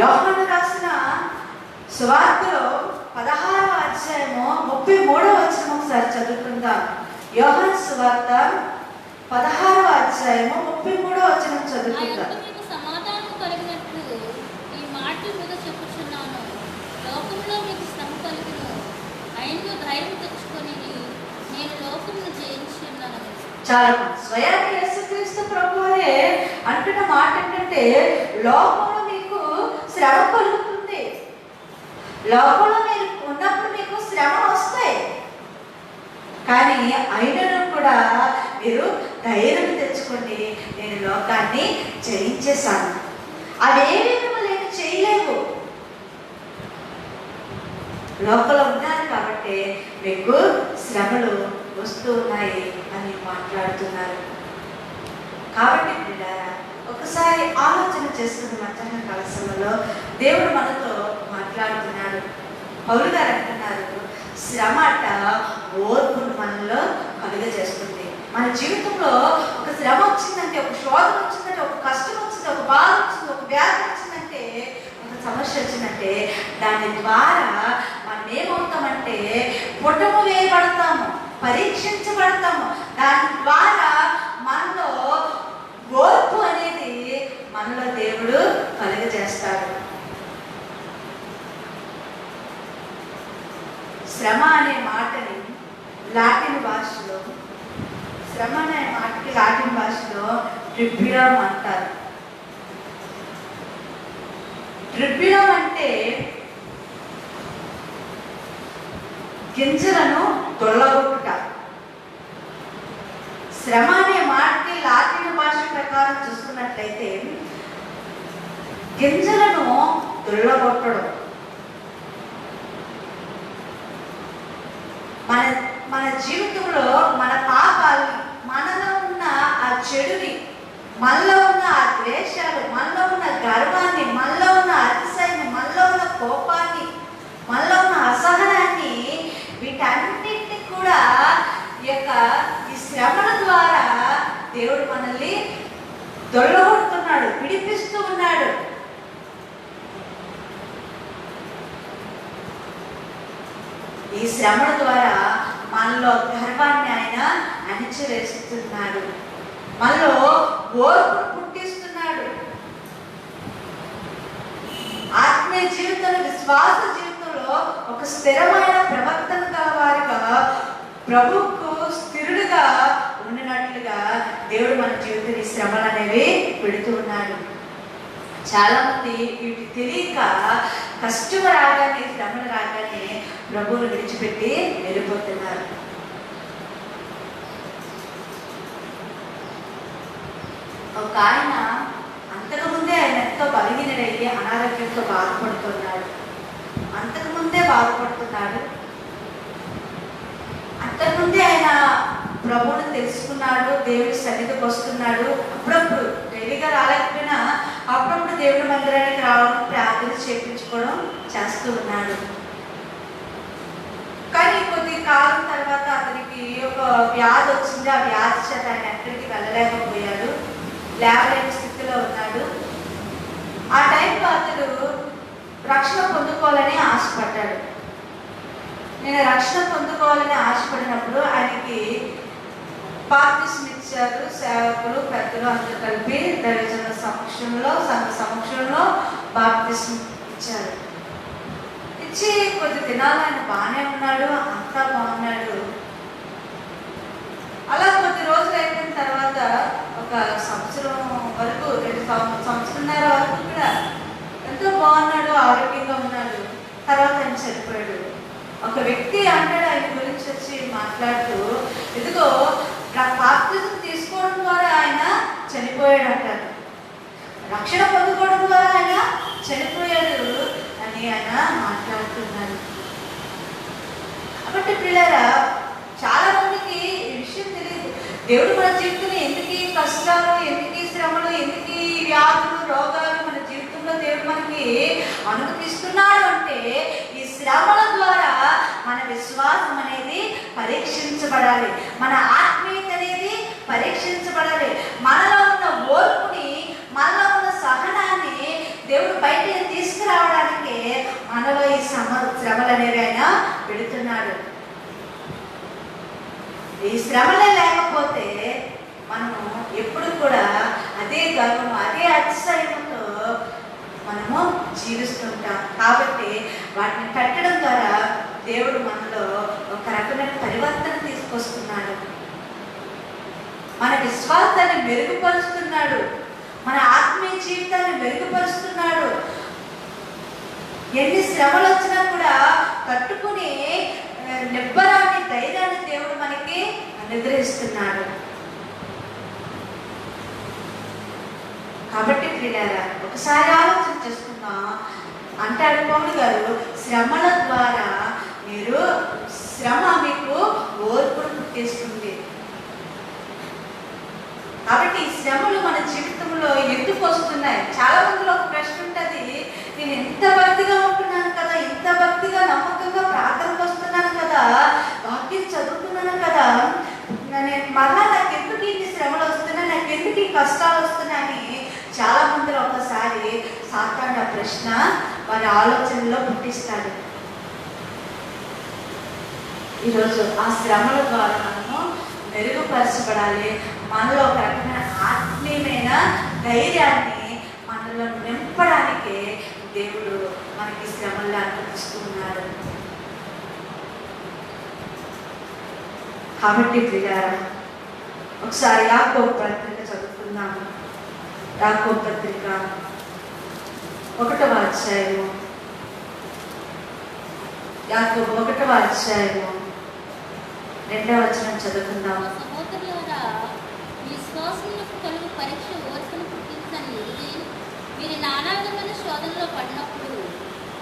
యోహాను రాసిన సువార్తలో 16వ అధ్యాయము 33వ వచనం ఒకసారి చదువుకుందాం. యోహాను సువార్త 16వ అధ్యాయము 33వ వచనం చదువుకుందాం. మీకు సమాధానం కలిగినట్లు ఈ మాటలు మీద చెప్పుచున్నాను. లోకంలో మీకు శ్రమ కలుగును, అయినను ధైర్యం తెచ్చుకొని నేను లోకమును జయించి ఉన్నాను. చాలా స్వయాన్ని యేసుక్రీస్తు ప్రభువే అంటున్న మాట ఏంటంటే, లోకంలో మీకు శ్రమ కలుగుతుంది, లోకంలో మీరు ఉన్నప్పుడు మీకు శ్రమ వస్తాయి, కానీ అయినను కూడా మీరు ధైర్యం తెచ్చుకోండి, నేను లోకాన్ని జయించేశాను. అవేమి మిమ్మల్ని చేయలేవు, లోకంలో ఉన్నారు కాబట్టి మీకు శ్రమలు వస్తూ ఉన్నాయి అని మాట్లాడుతున్నారు. కాబట్టి పిల్లారా, ఒకసారి ఆలోచన చేసుకుని మధ్యాహ్న కాల సమయంలో దేవుడు మనతో మాట్లాడుతున్నాడు. పౌలు గారు అంటున్నారు, శ్రమ అట ఓర్పును మనలో కలుగజేస్తుంది. మన జీవితంలో ఒక శ్రమ వచ్చిందంటే, ఒక శోధన వచ్చిందంటే, ఒక కష్టం వచ్చింది, ఒక బాధ వచ్చింది, ఒక వ్యాధి వచ్చిందంటే, ఒక సమస్య వచ్చిందంటే, దాని ద్వారా మనం ఏమవుతామంటే పుటము వేయబడతాము, పరీక్షించబడతాము. దాని ద్వారా మనలో ఓర్పు అనేది మనలో దేవుడు కలుగజేస్తాడు. శ్రమ అనే మాటని లాటిన్ భాషలో, శ్రమ అనే మాటకి లాటిన్ భాషలో ట్రిబ్యులం అంటారు. ట్రిబ్యులం అంటే గింజలను తొలగొట్టుట. శ్రమ అనే మాటకి లాటిన్ భాష ప్రకారం చూసుకున్నట్లయితే గింజలను తొలగొట్టడం. మన జీవితంలో మన పాపాలని, మనలో ఉన్న ఆ చెడుని, మనలో ఉన్న ఆ ద్వేషాలు, మనలో ఉన్న గర్వాన్ని, మనలో ఉన్న అతిశయాన్ని, మనలో ఉన్న కోపాన్ని, మనలో ఉన్న అసహనాన్ని, వీటన్నిటిని కూడా ఈ శ్రమల ద్వారా దేవుడు మనల్ని దొరగొడుతున్నాడు, విడిపిస్తూ ఉన్నాడు. ఈ శ్రమల ద్వారా మనలో గర్వాన్ని ఆయన అణిచివేస్తున్నాడు, మనలో ఓర్పును పుట్టిస్తున్నాడు. ఆత్మీయ జీవితంలో, విశ్వాస జీవితంలో ఒక స్థిరమైన ప్రవర్తన గల వారిగా, ప్రభువుకు స్థిరుడుగా ఉండినట్లుగా దేవుడు మన జీవితంలో ఈ శ్రమలు అనేవి పెడుతూ ఉన్నాడు. చాలా మంది వీటి తెలియక కష్టం రాగానే, శ్రమలు రాగానే ప్రభువును విడిచిపెట్టి వెళ్ళిపోతున్నారు. ఒక ఆయన అంతకుముందే ఆయన ఎంతో బలహీనుడయ్యి అనారోగ్యంతో బాధపడుతున్నాడు. అంతకుముందే బాధపడుతున్నాడు. అంతకుముందే ఆయన ప్రభువును తెలుసుకున్నాడు, దేవుడి సన్నిధికి వస్తున్నాడు. అప్పుడప్పుడు డైలీగా రాలేకపోయినా అప్పుడప్పుడు దేవుడి మందిరానికి రావడం, ప్రార్థన చేయించుకోవడం చేస్తూ ఉన్నాడు. కానీ కొద్ది కాలం తర్వాత అతనికి ఒక వ్యాధి వచ్చింది. ఆ వ్యాధి చేత ఆయన ఎక్కడికి వెళ్ళలేకపోయాడు, లేవలేని స్థితిలో ఉన్నాడు. ఆ టైంలో అతడు రక్షణ పొందుకోవాలని ఆశపడ్డాడు. నేను రక్షణ పొందుకోవాలని ఆశపడినప్పుడు ఆయనకి బాప్తిస్మం ఇచ్చారు. సేవకులు, పెద్దలు అందరూ కలిపి దైవజనుల సమక్షంలో, సంఘ సమక్షంలో బాప్తిస్మం ఇచ్చారు. ఇచ్చి కొద్ది దినాలు ఆయన బాగానే ఉన్నాడు, అంతా బాగున్నాడు. అలా కొద్ది రోజులు అయిపోయిన తర్వాత ఒక సంవత్సరం వరకు, 2 సంవత్సరాల వరకు కూడా ఎంతో బాగున్నాడు, ఆరోగ్యంగా ఉన్నాడు. తర్వాత ఆయన చనిపోయాడు. ఒక వ్యక్తి అంటాడు ఆయన గురించి వచ్చి మాట్లాడుతూ, ఇదిగో బాప్తిజం తీసుకోవడం ద్వారా ఆయన చనిపోయాడు అంటారు, రక్షణ పొందుకోవడం ద్వారా ఆయన చనిపోయాడు అని ఆయన మాట్లాడుతున్నారు. కాబట్టి పిల్లరా, చాలా మందికి ఈ విషయం తెలియదు. దేవుడు మన జీవితంలో ఎందుకు కష్టాలు, ఎందుకు శ్రమలు, ఎందుకు వ్యాధులు, రోగాలు మన జీవితంలో దేవుడు మనకి అనుమతిస్తున్నాడు అంటే, ఈ శ్రమల ద్వారా మన విశ్వాసం అనేది పరీక్షించబడాలి, మన ఆత్మీయత అనేది పరీక్షించబడాలి. మనలో ఉన్న ఓర్పుని, మనలో ఉన్న సహనాన్ని దేవుడు బయటికి తీసుకురావడానికి మనలో ఈ శ్రమలు అనేవి ఆయన పెడుతున్నాడు. ఈ శ్రమలే లేకపోతే మనము ఎప్పుడు కూడా అదే గర్వము, అదే అతిశయంతో మనము జీవిస్తుంటాం. కాబట్టి వాటిని పెట్టడం ద్వారా దేవుడు మనలో ఒక రకమైన పరివర్తన తీసుకొస్తున్నాడు. మన విశ్వాసాన్ని మెరుగుపరుస్తున్నాడు, మన ఆత్మీయ జీవితాన్ని మెరుగుపరుస్తున్నాడు. ఎన్ని శ్రమలు వచ్చినా కూడా తట్టుకుని నిబ్బరాన్ని, ధైర్యాన్ని దేవుడు మనకి అనుగ్రహిస్తున్నాడు. కాబట్టి ప్రియులారా, ఒకసారి ఆలోచన చేసుకుందాం. అంటాడు పౌలు గారు, శ్రమల ద్వారా శ్రమ మీకు ఓర్పును పుట్టిస్తుంది. కాబట్టి ఈ శ్రమలు మన జీవితంలో ఎందుకు వస్తున్నాయి? చాలా మందిలో ఒక ప్రశ్న ఉంటుంది, నేను ఎంత భక్తిగా ఉంటున్నాను కదా, ఇంత భక్తిగా నమ్మకంగా ప్రార్థనకు వస్తున్నాను కదా, వాక్యం చదువుతున్నాను కదా, నేను మరలా నాకెందుకు ఇన్ని శ్రమలు వస్తున్నాయి, నాకెందుకు ఈ కష్టాలు వస్తున్నాయని చాలా మందిలో ఒకసారి సాతాను ఆ ప్రశ్న వారి ఆలోచనలో పుట్టిస్తాడు. ఈరోజు ఆ శ్రమల ద్వారా మనము మెరుగుపరచబడాలి. మనలో ఒక రకమైన ఆత్మీయమైన ధైర్యాన్ని మనలో నింపడానికి దేవుడు మనకి శ్రమల్ని అనుమతిస్తున్నాడు. కాబట్టి ప్రియులారా, ఒకసారి యాకోబు పత్రిక చదువుకుందాము. యాకోబు పత్రిక 1వ అధ్యాయము, యాకోబు 1వ అధ్యాయము 2వ వచనం చదువుకుందాము. సహోదరులారా, విశ్వాసమునకు కలుగు పరీక్ష ఓర్పును పుట్టించని మీరు నానా విధమైన శోధనలో పడినప్పుడు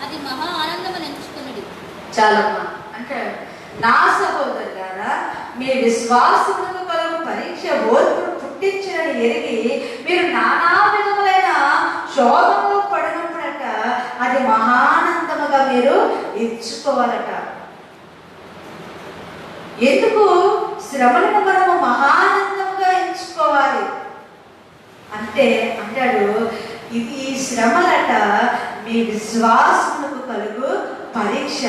అది మహా ఆనందమని ఎంచుకున్నది. చాలమ్మా, అంటే నా సహోదరులారా, మీ విశ్వాసమునకు కలుగు పరీక్ష ఓర్పును పుట్టించని ఎరిగి మీరు నానా విధములైన శోధనలో పడినప్పుడట అది మహానందముగా మీరు ఎంచుకోవాలట. ఎందుకు శ్రమలను మనము మహానందముగా ఎంచుకోవాలి అంటే, అంటాడు, ఇది ఈ శ్రమలట మీ విశ్వాసమునకు కలుగు పరీక్ష.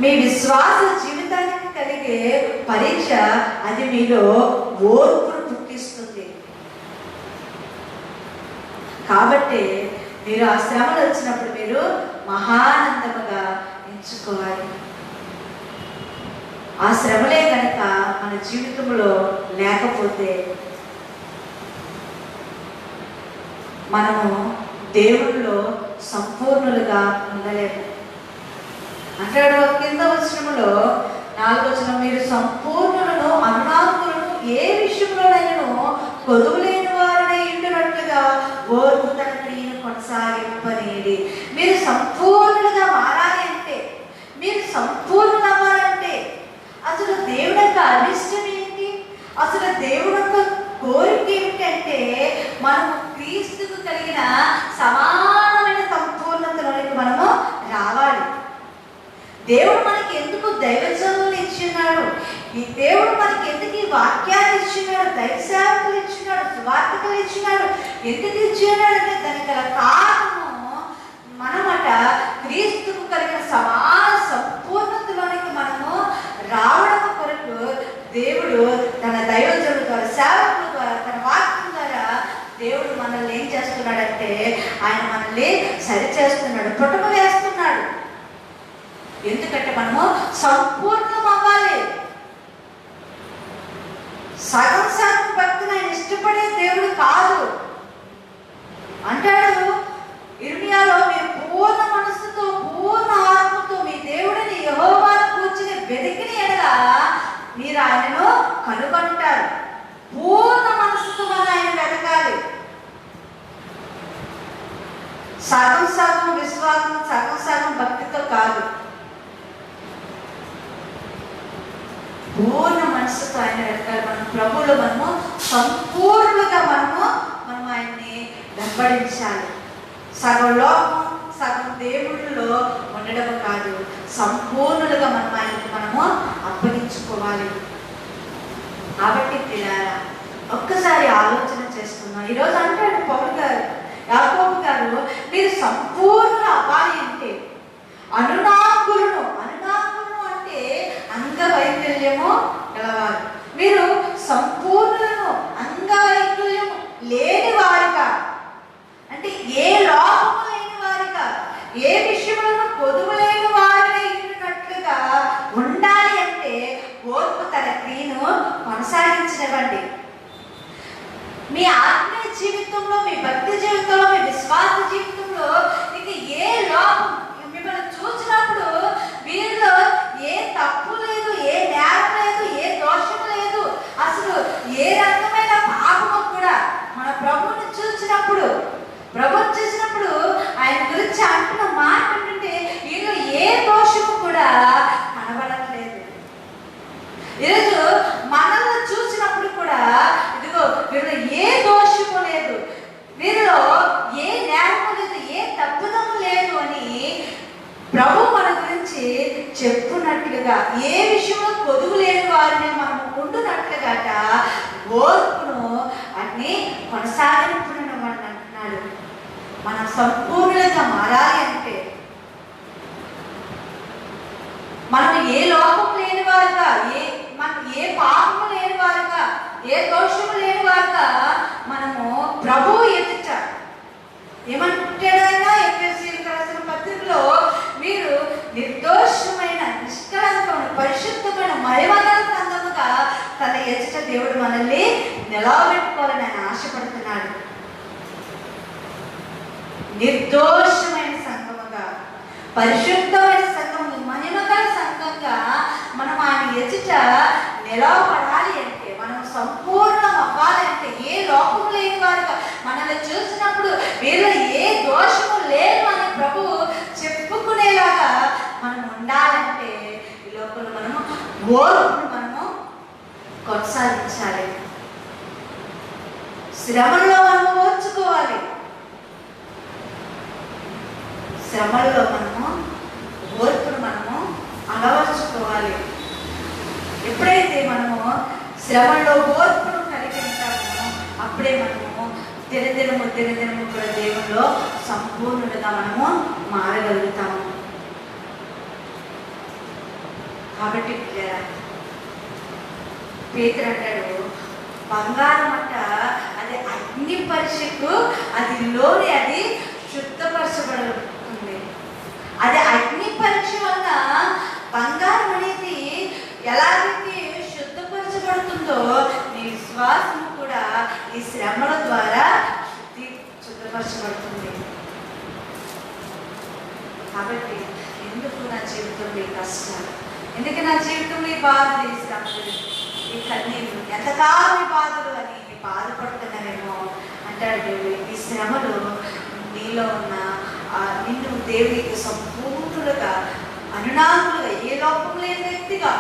మీ విశ్వాస జీవితానికి కలిగే పరీక్ష, అది మీలో ఓర్పును పుట్టిస్తుంది. కాబట్టి మీరు ఆ శ్రమలు వచ్చినప్పుడు మీరు మహానందముగా ఎంచుకోవాలి. ఆ శ్రమలే కనుక మన జీవితంలో లేకపోతే మనము దేవుళ్ళలో సంపూర్ణులుగా ఉండలేము. అంటాడు కింద వచనంలో 4వ వచనం, మీరు సంపూర్ణులను అన్నాకులను ఏ విషయంలోనైనా కొదువులేని వారిని ఇంటున్నట్లుగా ఓర్పు తన క్రియను కొనసాగింపనేది. మీరు సంపూర్ణులుగా మారాలి అంటే, మీరు సంపూర్ణులు అవ్వాలంటే అసలు దేవుడి యొక్క అరిష్టం ఏంటి, అసలు దేవుడి యొక్క కోరిక ఏమిటంటే మనము క్రీస్తుకు కలిగిన సమానమైన సంపూర్ణతలోనికి మనము రావాలి. దేవుడు మనకి ఎందుకు దైవజనులు ఇచ్చినాడు, ఈ దేవుడు మనకి ఎందుకు ఈ వాక్యాన్ని ఇచ్చినాడు, దైవ సేవకులు ఇచ్చినాడు, సువార్తికులు ఇచ్చినాడు, ఎందుకు ఇచ్చినాడు అంటే దానికి గల కారణము మనమట క్రీస్తుకు కలిగిన సమాన సంపూర్ణతలోనికి మనము రావడం కొరకు దేవుడు తన దైవజనుల ద్వారా, సేవకుల ద్వారా, తన వాక్యం ద్వారా దేవుడు మనల్ని ఏం చేస్తున్నాడంటే ఆయన మనల్ని సరి చేస్తున్నాడు, పుటమ వేస్తున్నాడు. ఎందుకంటే మనము సంపూర్ణం అవ్వాలి. సగం సగం భక్తిని ఆయన ఇష్టపడే దేవుడు కాదు. అంటాడు ఇర్మియాలో, మీరు పూర్ణ మనస్సుతో పూర్ణ ఆత్మతో మీ దేవుడిని యెహోవాను కూర్చుని వెతికిన ఎడల మీరు ఆయనను కనుగొంటారు. పూర్ణ మనస్సుతో మనం ఆయన వెతకాలి. సగం సగం విశ్వాసం, సగం సగం భక్తితో కాదు, పూర్ణ మనసుతో ఆయన వెతకాలి. మనం ప్రభువులో మనము సంపూర్ణంగా మనము ఆయన్ని వెంబడించాలి. సగం లోకం సగం దేవుళ్ళలో ఉండడం కాదు, సంపూర్ణులుగా ఆయనకు మనము అప్పగించుకోవాలి. కాబట్టి పిల్లారా, ఒక్కసారి ఆలోచన చేసుకుందాం. ఈరోజు అంటాడు పౌలు గారు, యాకోబు గారు, మీరు సంపూర్ణ అవ్వాలి అంటే అనునాకులను అంటే అంగ అంగవైకల్యము గలవారు. మీరు సంపూర్ణులను, అంగవైకల్యము లేని వారిగా, అంటే ఏ లోపము లేని వారిగా, ఏ విషయంలో పొదువు లేని వారిని ఉన్నట్లుగా ఉండాలి. అంటే ఓర్పు తన క్రియను కొనసాగించనివ్వండి. మీ ఆత్మీయ జీవితంలో, మీ భక్తి జీవితంలో, మీ విశ్వాస జీవితంలో మీకు ఏ లోపం, మిమ్మల్ని చూసినప్పుడు వీరిలో ఏ తప్పు లేదు, ఏ నేరం లేదు, ఏ దోషం లేదు, అసలు ఏ రకమైన పాపము కూడా మన ప్రభువుని చూసినప్పుడు ఆయన గురించి అంటున్న మాట ఏంటంటే వీళ్ళు ఏ దోషము కూడా కనబడట్లేదు. ఈరోజు మనల్ని చూసినప్పుడు కూడా ఇదిగో వీళ్ళు ఏ దోషము లేదు, వీరిలో ఏ నేరము లేదు, ఏ తప్పుదము లేదు అని ప్రభు మన గురించి చెప్పున్నట్లుగా, ఏ విషయంలో పొదువు లేని వారిని మనం ఉండునట్లుగాట ఓర్పును అన్ని కొనసాగింపునని అంటున్నాడు. మనం సంపూర్ణంగా మారాలి అంటే మనం ఏ లోపం లేని వారుగా, మనం ఏ పాపము లేని వారుగా, ఏ దోషము లేని వారుగా మనము ప్రభు ఎదుట ఏమంటాడైనా ఎఫెసీయులకు రాసిన పత్రికలో మీరు నిర్దోషమైన, నిష్కలంకమైన, పరిశుద్ధమైన, మహిమగల సంఘముగా తన ఎదుట దేవుడు మనల్ని నిలవబెట్టుకోవాలని ఆయన ఆశపడుతున్నాడు. నిర్దోషమైన సంఘముగా, పరిశుద్ధమైన సంఘముగా, మహిమగల సంఘంగా మనం ఆయన ఎదుట నిలవబడాలి అంటే, మనం సంపూర్ణం అవ్వాలి అంటే, ఏ లోపం లేని వారుగా మనల్ని చూసినప్పుడు వీళ్ళు ఏ దోషము లేదు అని ప్రభు చెప్పుకునేలాగా మనం ఉండాలంటే ఈ లోపల మనము ఓర్పును మనము కొనసాగించాలి. శ్రమల్లో మనము ఓర్చుకోవాలి. శ్రమల్లో మనము ఓర్పును మనము అలవర్చుకోవాలి. ఎప్పుడైతే మనము శ్రమల్లో ఓర్పును కలిగి ఉంటామో అప్పుడే మనము దినదినము కూడా దేవుల్లో సంపూర్ణులుగా మనము మారగలుగుతాము. కాబట్టి పేతురు అంటాడు, బంగారం అంట అది అగ్ని పరీక్షకు అది శుద్ధపరచబడుతుంది. అది అగ్ని పరీక్ష వల్ల బంగారం అనేది ఎలాగైతే శుద్ధపరచబడుతుందో నీ విశ్వాసం కూడా ఈ శ్రమల ద్వారా శుద్ధపరచబడుతుంది. కాబట్టి ఎందుకు నా జీవితంలో ఈ కష్టాలు, ఎందుకు నా జీవితంలో ఈ బాధలు, ఈ శ్రమలు, ఈ కన్నీళ్ళు, ఎంతకాలం ఈ బాధలు అని బాధపడుతున్నానేమో అంటాడు దేవుడు. ఈ శ్రమలు నీలో ఉన్న నిన్ను దేవుడికి సంపూర్ణులుగా, అనునాకులుగా, ఏ లోపం లేని వ్యక్తిగా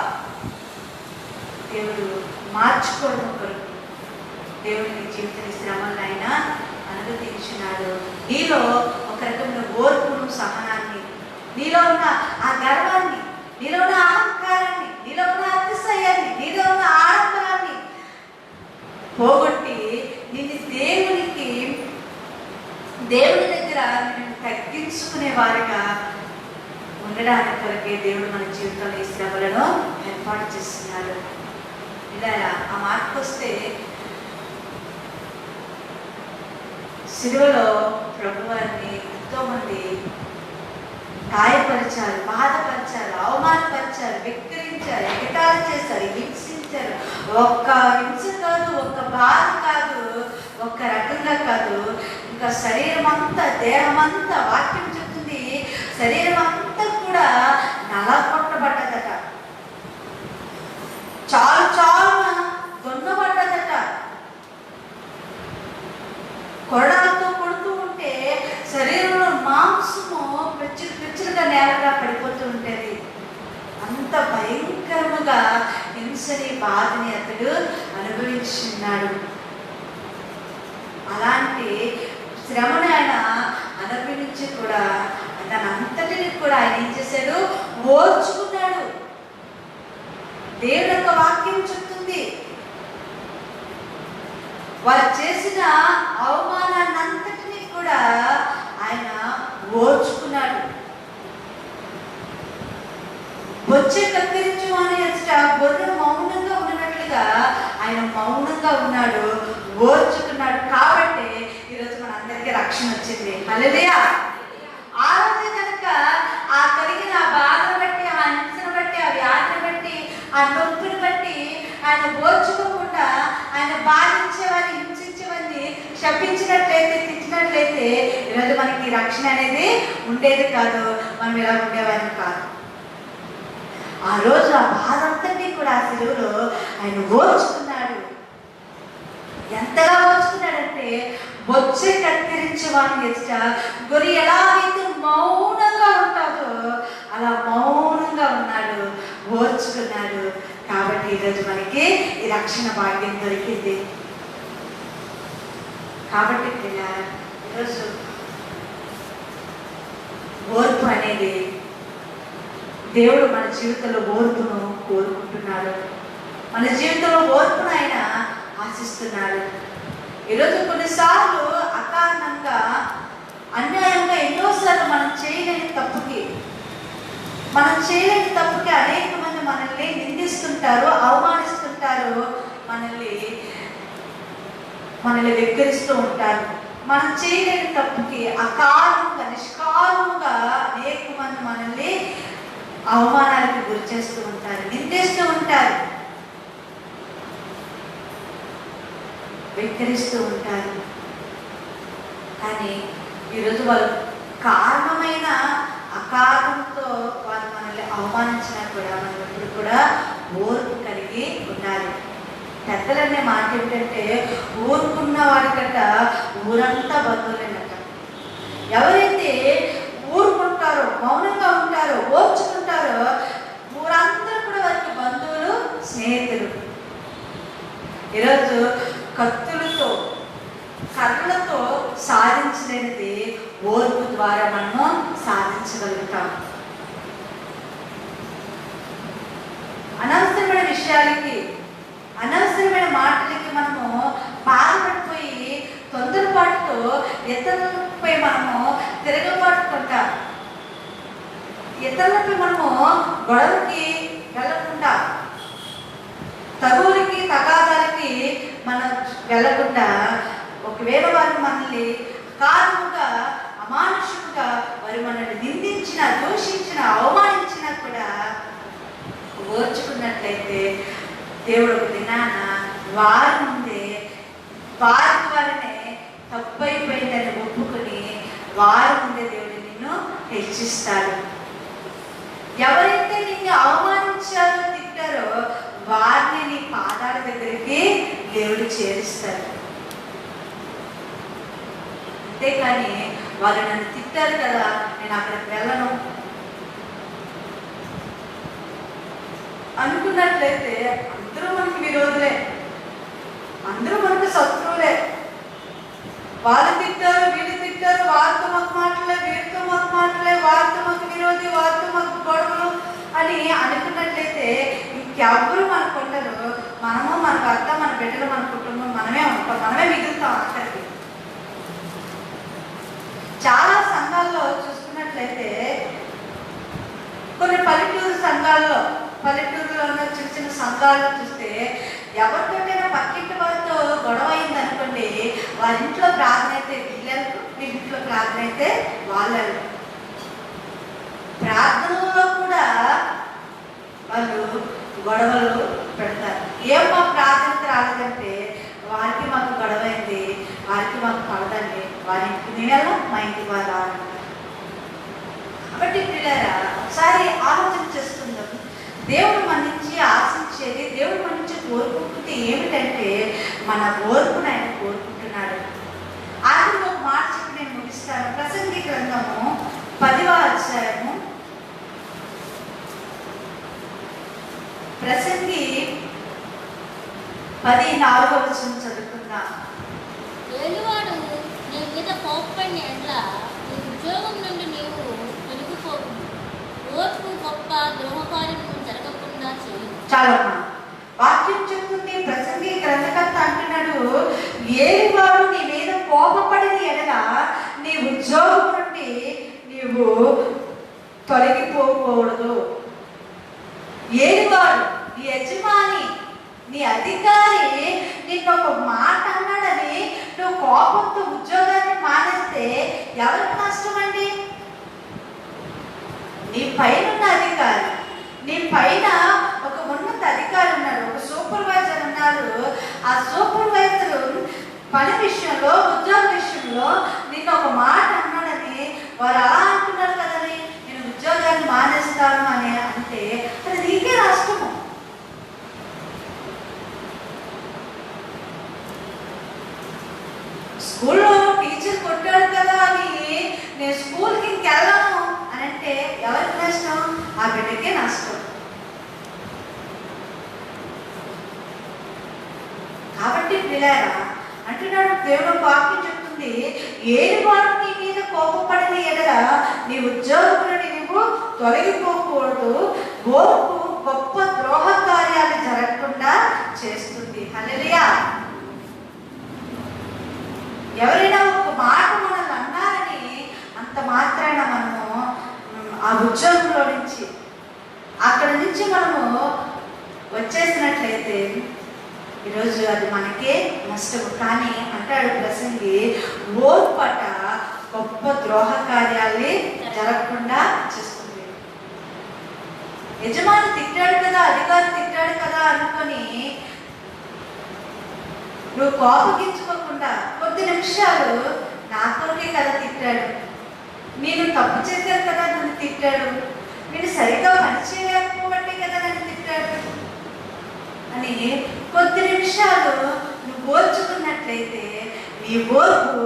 దేవుడు మార్చుకోవడం కొరకు దేవుడిని జీవిత శ్రమలను ఆయన అనుమతించినాడు. నీలో ఒక రకమైన ఓర్పును, సహనాన్ని, నీలో ఉన్న ఆ గర్వాన్ని, నీలో ఉన్న అహంకారాన్ని, నీలో ఉన్న అతిశయాన్ని, నీలో ఉన్న ఆడంబరాన్ని పోగొట్టి నిన్ను దేవుని దగ్గర నిన్ను తగ్గించుకునే వారిగా ఉండడానికి కొరకే దేవుడు మన జీవితంలో ఈ శ్రమలను ఏర్పాటు చేస్తున్నాడు. ఇలా ఆ మార్పు వస్తే సిలువలో ప్రభువారిని ఎంతో మంది గాయపరిచారు, బాధపరిచారు, అవమానపరిచారు, వెక్కిరించారు, ఎగతాళి చేశారు, హింసించారు. ఒక్క హింస కాదు, ఒక్క బాధ కాదు, ఒక్క రకంగా కాదు, ఇంకా శరీరం అంతా, దేహం అంతా, వాక్యం చెప్తుంది శరీరం అంతా కూడా నలగొట్టబడ్డదట, చాలు దొన్నబడ్డదట. కొరడాలతో కొడుతూ ఉంటే శరీరంలో మాంసము పిచ్చులుగా నేలగా పడిపోతూ ఉంటుంది. అంత భయంకరముగా హింసని, బాధని అతడు అనుభవించున్నాడు. అలాంటి శ్రమను ఆయన అనుభవించి కూడా తనంతటిని కూడా ఆయన ఏం చేశాడు, ఓర్చుకున్నాడు. దేవుని యొక్క వాక్యం చెప్తుంది వారు చేసిన అవమానాన్నంతటినీ కూడా ఆయన ఓర్చుకున్నాడు. వచ్చే కత్తిరించు అని ఓర్పుగా ఉన్నాడు, ఓర్చుకున్నాడు. కాబట్టి ఈరోజు మనందరికీ రక్షణ వచ్చింది. హల్లెలూయా. ఆ రోజు కనుక ఆ కలిగిన ఆ బాధను బట్టి, ఆ హింసను బట్టి, ఆ వ్యాధిని బట్టి, ఆ నొప్పిని బట్టి ఆయన ఓర్చుకోకుండా ఆయన బాధించేవాడిని, హింసించేవాడిని శపించినట్లయితే, తిట్టినట్లయితే ఈరోజు మనకి రక్షణ అనేది ఉండేది కాదు. మనం ఇలా ఉండేవాడిని కాదు. ఆ రోజు ఆ బాధ అంతటి కూడా ఆ సిలువలో ఆయన ఓర్చుకున్నాడు. ఎంతగా ఓర్చుకున్నాడంటే బొచ్చే కత్తిరించి వాడిని ఎదుట గొరి ఎలాగైతే మౌనంగా ఉంటాడో అలా మౌనంగా ఉన్నాడు, ఓర్చుకున్నాడు. కాబట్టి ఈరోజు మనకి ఈ రక్షణ భాగ్యం దొరికింది. కాబట్టి ఈరోజు ఓర్పు అనేది దేవుడు మన జీవితంలో ఓర్పును కోరుకుంటున్నాడు. మన జీవితంలో ఓర్పును ఆయన ఆశిస్తున్నాడు. ఈరోజు కొన్నిసార్లు అకారణంగా, అన్యాయంగా ఎన్నోసార్లు మనం చేయలేని తప్పుకి అనేక మంది మనల్ని నిందిస్తుంటారు, అవమానిస్తుంటారు, మనల్ని వెక్కిరిస్తూ ఉంటారు. మనం చేయలేని తప్పుకి అకారణంగా, నిష్కారణంగా అనేక మంది మనల్ని అవమానాలకు గురి చేస్తూ ఉంటారు, నిందిస్తూ ఉంటారు, వెక్కిరిస్తూ ఉంటారు. కానీ ఈరోజు వాళ్ళు కారణమైన అకారణంతో వాళ్ళు మనల్ని అవమానించినా కూడా మనం ఎప్పుడు కూడా ఓర్పు కలిగి ఉండాలి. పెద్దలనే మాట ఏమిటంటే ఊరుకున్న వాడికట ఊరంతా బంధువులేనట. ఎవరైతే ఊరుకుంటారో, మౌనంగా ఉంటారో, ఓర్చుకుంటారో ఊరందరూ కూడా వారికి బంధువులు, స్నేహితులు. ఈరోజు కత్తులతో, కర్రలతో సాధించలేనిది ఓర్పు ద్వారా మనము సాధించగలుగుతాం. అనవసరమైన విషయాలకి, అనవసరమైన మాటలకి మనము బాధపడిపోయి తొందరపాటుతో ఇతరులపై మనము తిరగబడుతుంటాం. ఇతరులపై మనము గొడవకి వెళ్ళకుండా, తగువులకి తగాదాలకి మనం వెళ్ళకుండా, ఒకవేళ వారు మనల్ని కారణంగా, అమానుషంగా వారు మనల్ని నిందించిన, దూషించిన, అవమానించినా కూడా ఓర్చుకున్నట్లయితే దేవుడు ఒక దినాన వారి ముందే వారినే తప్పైపోయిందని ఒప్పుకొని వారి ముందే దేవుడు నిన్ను హెచ్చిస్తాడు. ఎవరైతే నిన్ను అవమానించారో, తిట్టారో వారిని నీ పాదాల దగ్గరికి దేవుడు చేరుస్తాడు. అంతేకాని వాళ్ళు నన్ను తిట్టారు కదా, నేను అక్కడికి వెళ్ళను అనుకున్నట్లయితే అందరూ మనకి విరోధులే, అందరూ మనకి శత్రువులే. వాళ్ళు తిట్టారు, వీళ్ళు తిట్టారు, వారితో మాకు మాటలే, వీరితో మాకు మాటలే, వారితో మాకు విరోధి, వారితో మాకు గొడవలు అని అనుకున్నట్లయితే ఇంకెవ్వరూ మనకు ఉండరు. మనము, మన భర్త, మన బిడ్డలు, మన కుటుంబం మనమే ఉంటాం, మనమే మిగులుతాం అక్కడికి. చాలా సంఘాల్లో చూసుకున్నట్లయితే, కొన్ని పల్లెటూరులో ఉన్న చిన్న చిన్న సంఘాలను చూస్తే ఎవరితోటైనా పక్కింటి వారితో గొడవ అయింది అనుకోండి, వాళ్ళ ఇంట్లో ప్రార్థన అయితే వీళ్ళకు, వీళ్ళింట్లో ప్రార్థన అయితే వాళ్ళకు. ప్రార్థనలో కూడా వాళ్ళు గొడవలు పెడతారు. ఏం మా ప్రార్థనకు రాలేదంటే వారికి మాకు గొడవ అయింది, వారికి మాకు పడదండి, వారి ఇంటికి నేనెలా, మా ఇంటికి వాళ్ళు అంటారు. కాబట్టి పిల్లరా, ఒకసారి ఆలోచన చేసుకుందాం. దేవుడు మన నుంచి ఆశించేది, దేవుడు మన నుంచి కోరుకుంటుంది ఏమిటంటే మన ఓర్పును ఆయన కోరుకుంటున్నాడు. ఆఖరిలో ఒక మాట చెప్పి నేను ముగిస్తాను. ప్రసంగి గ్రంథము 10వ అధ్యాయము, ప్రసంగి 10:4 చదువుకుందాం. ఏలివాడు నీ మీద కోపపడిన ఎడ్ల నీ ఉద్యోగం నుండి నీవు తొలగిపోవు. ఓర్పు గొప్ప ద్రోహకార్యము జరగకుండా చేయి. చాలమ్మా, వాక్యం చెప్తుంది. ప్రసంగి గ్రంథకర్త అంటున్నాడు, ఏలివాడు నీ మీద కోపపడిన ఎడల నీ ఉద్యోగం నుండి నీవు తొలగిపోకూడదు. ఏలివాడు, నీ యజమాని, నీ అధికారి నిన్ను ఎవరికి నష్టం అండి? నీ పైన ఉన్న అధికారి, నీ పైన ఒక ఉన్నత అధికారి ఉన్నారు, ఒక సూపర్వైజర్ ఉన్నారు. ఆ సూపర్వైజర్ పని విషయంలో, ఉద్యోగ విషయంలో నీకు ఒక మాట అన్నాడని వారు అలా అంటున్నారు కదని నేను ఉద్యోగాన్ని మానేస్తాను అని అంటే అది నీకే నష్టము. స్కూల్లో టీచర్ కొట్టాడు కదా అని నేను స్కూల్కి ఇంకెళ్ళను అని అంటే ఎవరికి నష్టం? ఆ బిడ్డకే నష్టం. కాబట్టి పిల్లారా అంటున్నాడు, దేవుడు వాక్యం చెప్తుంది, ఏడువాడు నీ మీద కోపపడిన ఎడల నీ ఉద్యోగములను నువ్వు తొలగిపోకూడదు, ఓర్పు గొప్ప ద్రోహ కార్యాలు జరగకుండా చేస్తుంది. హల్లెలూయా. ఎవరైనా ఒక మాట మనల్ని అన్నారని అంత మాత్రాన మనము ఆ ఉద్యోగంలో నుంచి అక్కడ నుంచి మనము వచ్చేసినట్లయితే ఈరోజు అది మనకే నష్టం. కానీ అంటాడు ప్రసంగి, ఓర్పట గొప్ప ద్రోహ కార్యాల్ని జరగకుండా చేస్తుంది. యజమాని తిట్టాడు కదా, అధికారి తిట్టాడు కదా అనుకొని నువ్వు కోపగించుకోకుండా కొద్ది నిమిషాలు నా కొరకే కదా తిట్టాడు, నేను తప్పు చేశాను కదా నన్ను తిట్టాడు, నేను సరిగా పని చేయలేకపోవట్టే కదా నన్ను తిట్టాడు అని కొద్ది నిమిషాలు నువ్వు ఓర్చుకున్నట్లయితే నీ ఓర్పు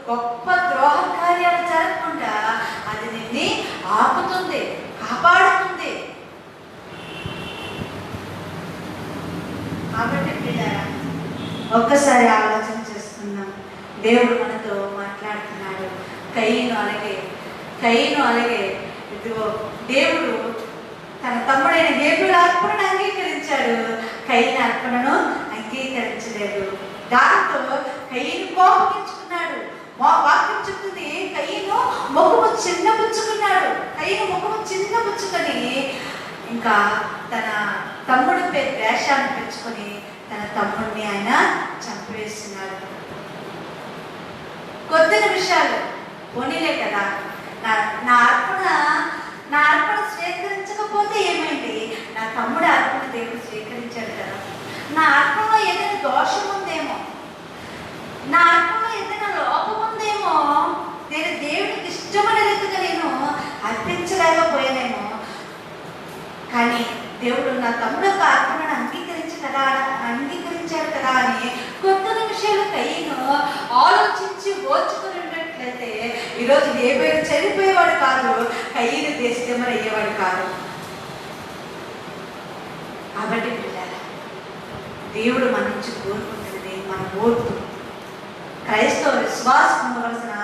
గొప్ప ద్రోహ కార్యాలు జరగకుండా అది నిన్ను ఆపుతుంది, కాపాడుతుంది. కాబట్టి పిల్లరా ఒక్కసారి ఆలోచన చేసుకుందాం. దేవుడు మనతో మాట్లాడుతున్నాడు. కయీను అలాగే ఇదిగో దేవుడు తన తమ్ముడైన హేబెలు అర్పణను అంగీకరించాడు, కయీను అర్పణను అంగీకరించలేదు. దాంతో కయీను కోపగించుకున్నాడు. వాక్యం చెప్తుంది, కయీను ముఖము చిన్నబుచ్చుకొని ఇంకా తన తమ్ముడిపై ద్వేషాన్ని పెంచుకొని తన తమ్ముడిని ఆయన చంపివేస్తున్నాడు. కొద్ది నిమిషాలు పోనీలే కదా, నా అర్పణ స్వీకరించకపోతే ఏమైంది, నా తమ్ముడు అర్పణ దేవుడు స్వీకరించాడు కదా, నా అర్పణలో ఏదైనా దోషం ఉందేమో, నా అర్పణలో ఏదైనా లోపం ఉందేమో, నేను దేవుడికి ఇష్టమైన రీతిగా నేను అర్పించలేకపోయానేమో, కానీ దేవుడు నా తమ్ముడు యొక్క అర్పణను అంగీకరించాడు కదా అని కొద్ది నిమిషాలు కయీను ఆలోచించి ఓర్చుకుని ఉన్నట్లయితే ఈరోజు హేబెలు చనిపోయేవాడు కాదు, కయీను దేశమని అయ్యేవాడు కాదు. కాబట్టి పిల్లలు దేవుడు మన నుంచి కోరుకుంటుంది మన ఓర్పు. క్రైస్తవ విశ్వాసం ఉండవలసిన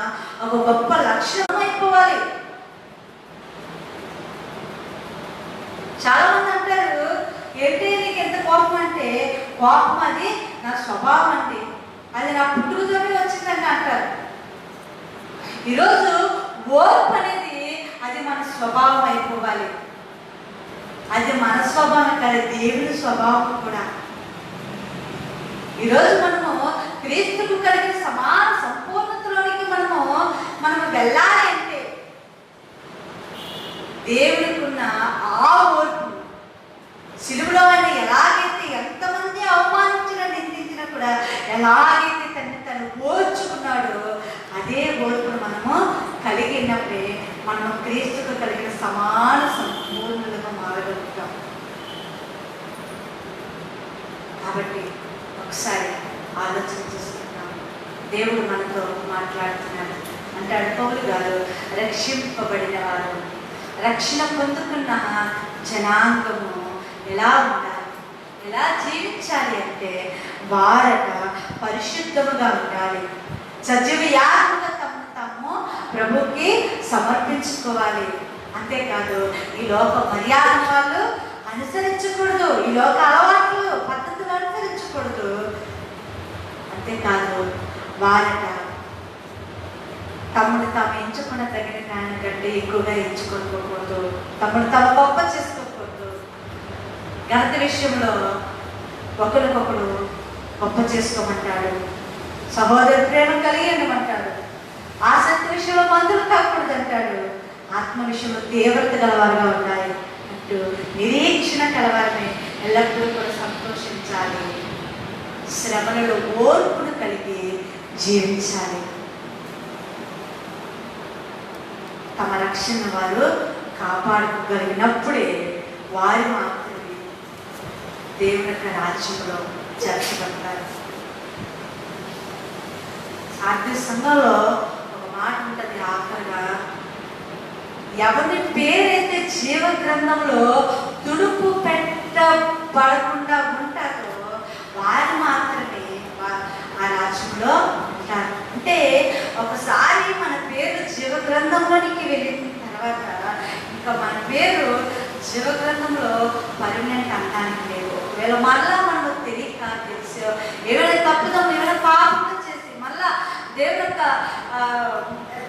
ఒక గొప్ప లక్షణం అయిపోవాలి. చాలా మంది అంటారు, ఏంటి నీకు ఎంత కోపం అంటే, కోపం అది నా స్వభావం అంటే, అది నా పుట్టుకతోనే వచ్చిందని అంటారు. ఈరోజు ఓర్పు అనేది అది మన స్వభావం అయిపోవాలి. అది మన స్వభావం కాదు, దేవుని స్వభావం కూడా. ఈరోజు మనము క్రీస్తుకు కలిగిన సమాన సంపూర్ణతలోనికి మనము వెళ్ళాలి అంటే దేవునికి ఉన్న ఆ ఓర్పు, సిలువలో ఆయన ఎలాగైతే ఎంతమంది అవమానించినా నిందించినా కూడా ఎలాగైతే తను ఓర్చుకున్నాడో అదే ఓర్పును మనము కలిగినప్పుడే మనము క్రీస్తుకు కలిగిన సమాన సంపూర్ణులుగా మారగలుగుతాం. కాబట్టి ఒకసారి ఆలోచన చేసుకుంటాం. దేవుడు మనతో మాట్లాడుతున్నాడు. అంటాడు పౌలు గారు, రక్షింపబడిన వారు, రక్షణ పొందుకున్న జనాంగము ఎలా ఉండాలి, ఎలా జీవించాలి అంటే వారట పరిశుద్ధముగా ఉండాలి, సజీవ యాగముగా తమ్ము ప్రభుకి సమర్పించుకోవాలి. అంతేకాదు ఈ లోక మర్యాద వాళ్ళు అనుసరించకూడదు, ఈ లోక అలవాట్లు పద్ధతులు అనుసరించకూడదు. అంతేకాదు వారట తమ్ముడు తాము ఎంచుకున్న తగిన జ్ఞానం కంటే ఎక్కువగా ఎంచుకోకూడదు, తమ్ముడు తాము గొప్ప చేసుకోకూడదు. ఘనత విషయంలో ఒకరికొకడు గొప్ప చేసుకోమంటాడు, సహోదర ప్రేమ కలిగి ఉండమంటాడు, ఆసక్తి విషయంలో మందులు కాకూడదు అంటాడు. ఆత్మ విషయంలో తీవ్రత గలవారుగా ఉండాలి అంటూ నిరీక్షణ కలవారిని ఎల్లప్పుడూ కూడా సంతోషించాలి. శ్రమలలో ఓర్పును కలిగి జీవించాలి. తమ రక్షణ వారు కాపాడుకోగలిగినప్పుడే వారు మాత్రమే దేవుని యొక్క రాజ్యంలో చేర్చబడతారు. ఆర్థిక సంఘంలో ఒక మాట ఉంటుంది ఆఖరిగా, ఎవరి పేరైతే జీవ గ్రంథంలో తుడుపు పెట్టబడకుండా ఉంటారో వారు మాత్రమే ఆ రాజ్యంలో ఉంటారు. అంటే ఒకసారి మన పేరు జీవ గ్రంథంలోనికి వెళ్ళిన తర్వాత ఇంకా మన పేరు జీవ గ్రంథంలో పర్మనెంట్ అనడానికి లేదు. ఒకవేళ మళ్ళా మనకు తెలియక తెలుసు ఏమైనా తప్పుదాం, ఏమైనా పాపం చేసి మళ్ళా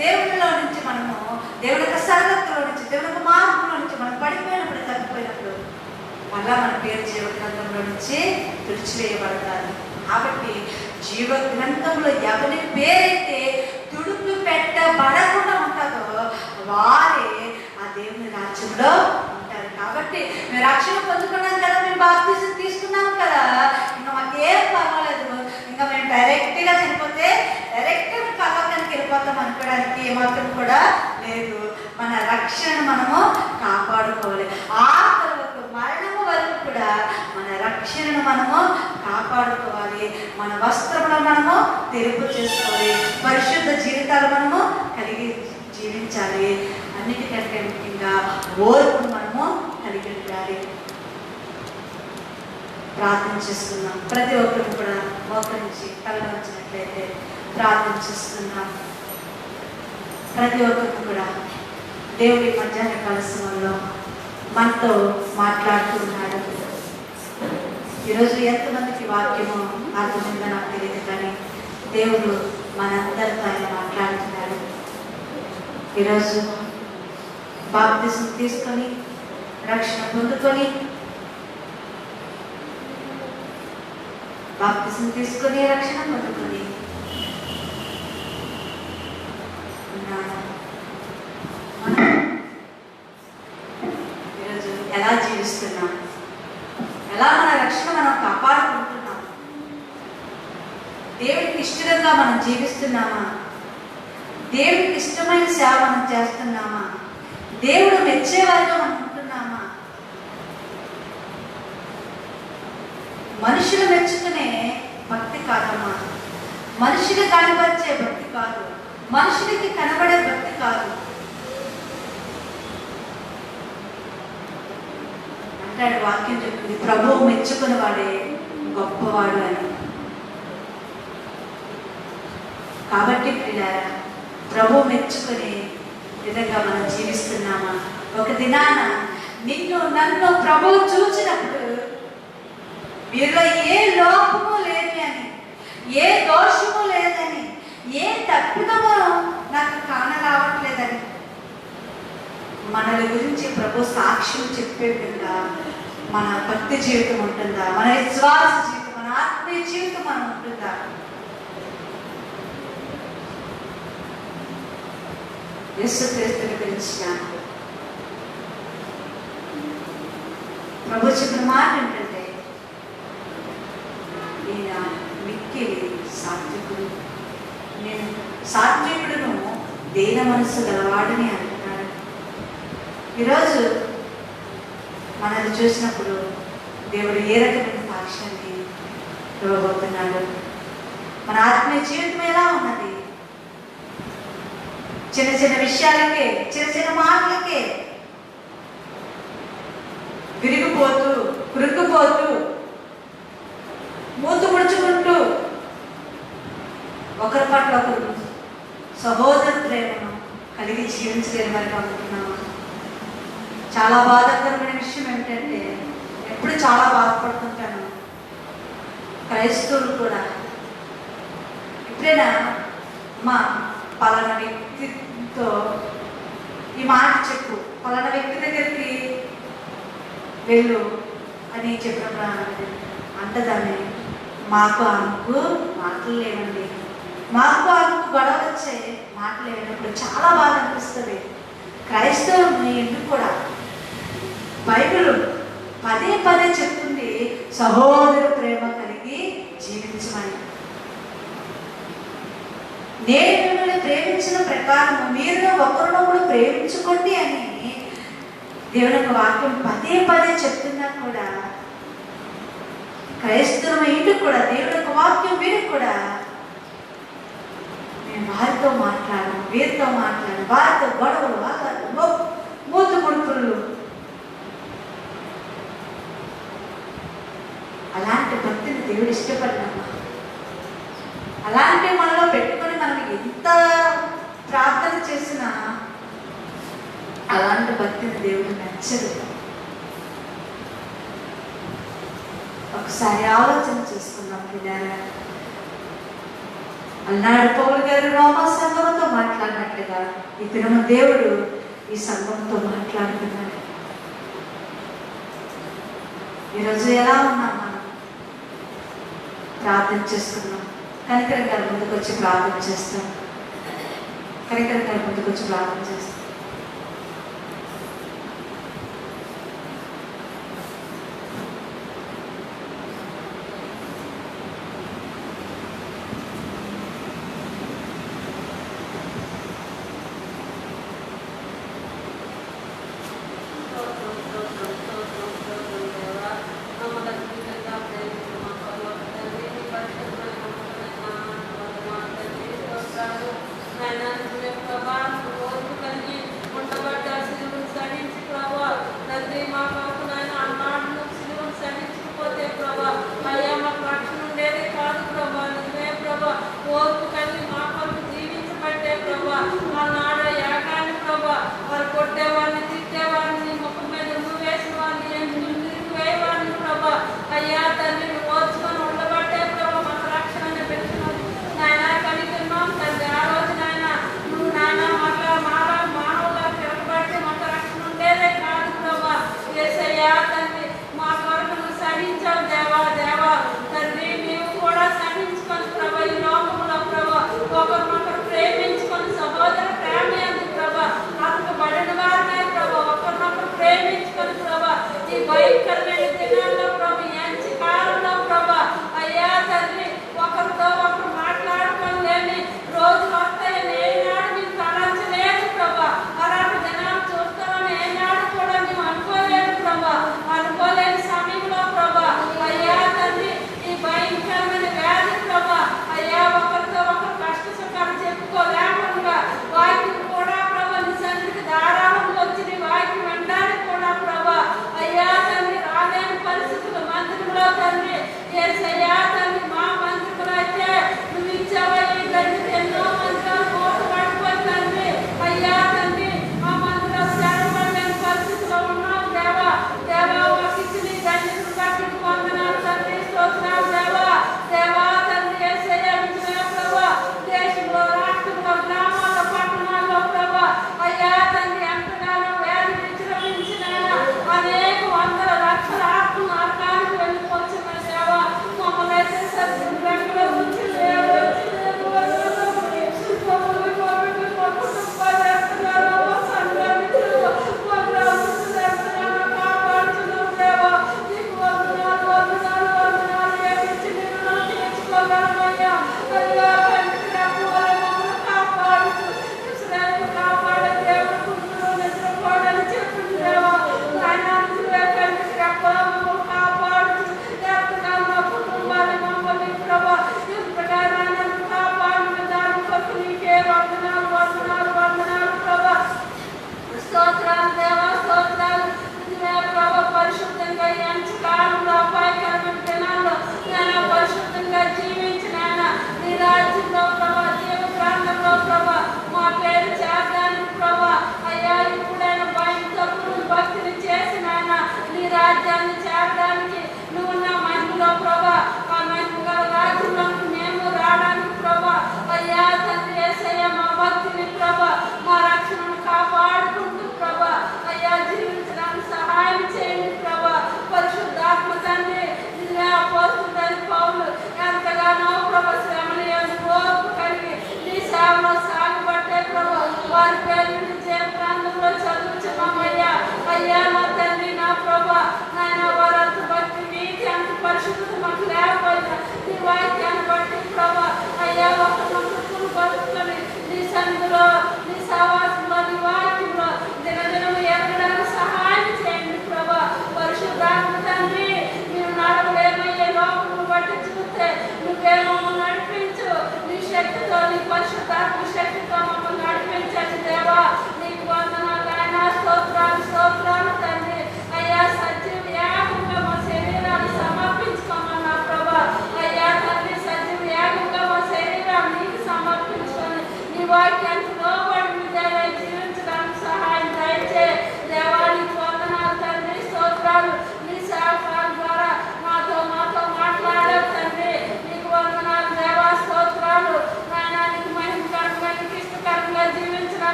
దేవునిలో నుంచి మనము దేవుని యొక్క సరళతలో నుంచి దేవుని యొక్క మార్గంలో నుంచి మనం పడిపోయినప్పుడు తప్పిపోయినప్పుడు మళ్ళా మన పేరు జీవ గ్రంథంలో నుంచి తుడిచివేయబడతారు. కాబట్టి జీవ గ్రంథంలో ఎవరి పేరైతే తుడుపు పెట్టబడకుండా ఉంటుందో వారే ఆ దేవుని రాజ్యంలో ఉంటారు. కాబట్టి మేము రక్షణ పొందుకున్నాం కదా, మేము బాప్తిజం తీసుకున్నాం కదా, ఇంకా మాకు ఏం పర్వాలేదు, ఇంకా మేము డైరెక్ట్గా చనిపోతే డైరెక్ట్గా పర్లోకానికి వెళ్ళిపోతాం అనుకోవడానికి ఏమాత్రం కూడా లేదు. మన రక్షణను మనము కాపాడుకోవాలి. ఆఖరి వరకు మరణము వరకు కూడా మన రక్షణను మనము కాపాడుకోవాలి. మన వస్త్రములను మనము తెలుపు చేసుకోవాలి. పరిశుద్ధ జీవితాలు మనము కలిగి జీవించాలి. అన్నిటికంటే ముఖ్యంగా ఓర్పును మనము కలిగి ఉండాలి. ప్రార్థన చేస్తున్నాం. ప్రతి ఒక్కరు కూడా మోకరించి తలవంచినట్లయితే ప్రార్థన చేస్తున్నాం. ప్రతి ఒక్కరు కూడా దేవుడి మధ్యాహ్న కలసంలో మనతో మాట్లాడుతున్నాడు. ఈరోజు ఎంతమందికి వాక్యము అర్థమైందో నాకు తెలియదు, కానీ దేవుడు మనందరితో ఆయన మాట్లాడుతున్నాడు. ఈరోజు బాప్తిజం తీసుకొని రక్షణ పొందుకొని రక్షణ పొందుకొని మనం ఈరోజు ఎలా జీవిస్తున్నాం, ఎలా మన రక్షణ మనం కాపాడుకుంటున్నాం, దేవుడికి ఇష్టంగా మనం జీవిస్తున్నామా, దేవుడికి ఇష్టమైన సేవ మనం చేస్తున్నామా, దేవుడు మెచ్చేవారిగా మనం ఉంటున్నామా? మనుషులు మెచ్చుకునే భక్తి కాదమ్మా, మనుషులు కనబరిచే భక్తి కాదు, మనుషులకి కనబడే భక్తి కాదు. అంటాడు వాక్యం చెప్తుంది, ప్రభువు మెచ్చుకుని వాడే గొప్పవాడు అని. కాబట్టి ప్రియులారా, ప్రభువు మెచ్చుకునే విధంగా మనం జీవిస్తున్నామా? ఒక దినాన నిన్ను నన్ను ప్రభువు చూసినప్పుడు వీరిలో ఏ లోపము లేని అని, ఏ దోషము లేదని, ఏ తప్పిదమో నాకు కానరావట్లేదని మనల గురించి ప్రభు సాక్ష్యం చెప్పే విధంగా మన భక్తి జీవితం ఉంటుందా? మన విశ్వాస జీవితం, మన ఆత్మీయ జీవితం మనం ఉంటుందా? యేసుక్రీస్తుని గురించిన ప్రభు చెప్పిన మాట ఏంటంటే, ఈయన మిక్కిలి సాత్వికుడు, నేను సాత్వికుడును దేన మనస్సు గలవాడని అంటున్నాడు. ఈరోజు మనల్ని చూసినప్పుడు దేవుడు ఏ రకమైన సాక్ష్యాన్ని ఇవ్వబోతున్నాడు? మన ఆత్మీయ జీవితం ఎలా ఉన్నది? చిన్న చిన్న విషయాలకే, చిన్న చిన్న మాటలకే విరిగిపోతూ, కురుక్కుపోతూ, మూతు ముడుచుకుంటూ ఒకరి పట్ల ఒకరు సహోదర ప్రేమను కలిగి జీవించలేని వారికి అనుకున్నాము. చాలా బాధాకరమైన విషయం ఏమిటంటే, ఎప్పుడు చాలా బాధపడుతుంటాను, క్రైస్తవులు కూడా ఎప్పుడైనా మా పలానా వ్యక్తితో ఈ మాట చెప్పు, పలానా వ్యక్తి దగ్గరికి వెళ్ళు అని చెప్పినప్పుడు అంటదాన్ని, మాకు మాటలు లేవండి, మాకు ఆమెకు గొడవ వచ్చే మాట్లాడేటప్పుడు చాలా బాధ అనిపిస్తుంది. క్రైస్తవులు ఎందుకు కూడా బైబిల్ పదే పదే చెప్తుంది సహోదర ప్రేమ కలిగి జీవించమని. నేను మిమ్మల్ని ప్రేమించిన ప్రకారం మీరు ఒకరినొకరు ప్రేమించుకోండి అని దేవుని యొక్క వాక్యం పదే పదే చెప్తున్నా కూడా క్రైస్తవం ఇంటికి కూడా దేవుని యొక్క వాక్యం వీరికి కూడా మేము వారితో మాట్లాడము, వీరితో మాట్లాడము, వారితో గొడవలు, వారితో మూతు ముడుపులు, అలాంటి భక్తిని దేవుడు ఇష్టపడినమ్మా. అలాంటి మనలో పెట్టుకొని మనం ఎంత ప్రార్థన చేసినా అలాంటి భక్తిని దేవుడు నచ్చదు. ఒకసారి ఆలోచన చేసుకున్నాం పిల్లలు. అన్నాడు పౌలు గారు రోమా సంఘంతో మాట్లాడినట్లుగా ఈ దినము దేవుడు ఈ సంఘంతో మాట్లాడుతున్నాడు. ఈరోజు ఎలా ఉన్నాం మనం? ప్రార్థన చేసుకున్నాం. కనికరం గారి ముందుకు వచ్చి ప్రార్థన చేస్తాం. కనికరం గారి ముందుకు వచ్చి ప్రార్థన చేస్తాం. అపోస్తలుడైన పౌలు ఎంతగానో ప్రభు శ్రమలు ఓర్పు కలిగి వారి పేరు జయ ప్రాంతంలో చదువుచున్నామయ్యా. అయ్యా నా తండ్రి నా ప్రభా నాయన వారంత భక్తి నీతి అంత పరిశుద్ధత మాకు లేకపోయినా నీ వాక్యాన్ని బట్టి ప్రభా అయ్యా ఒక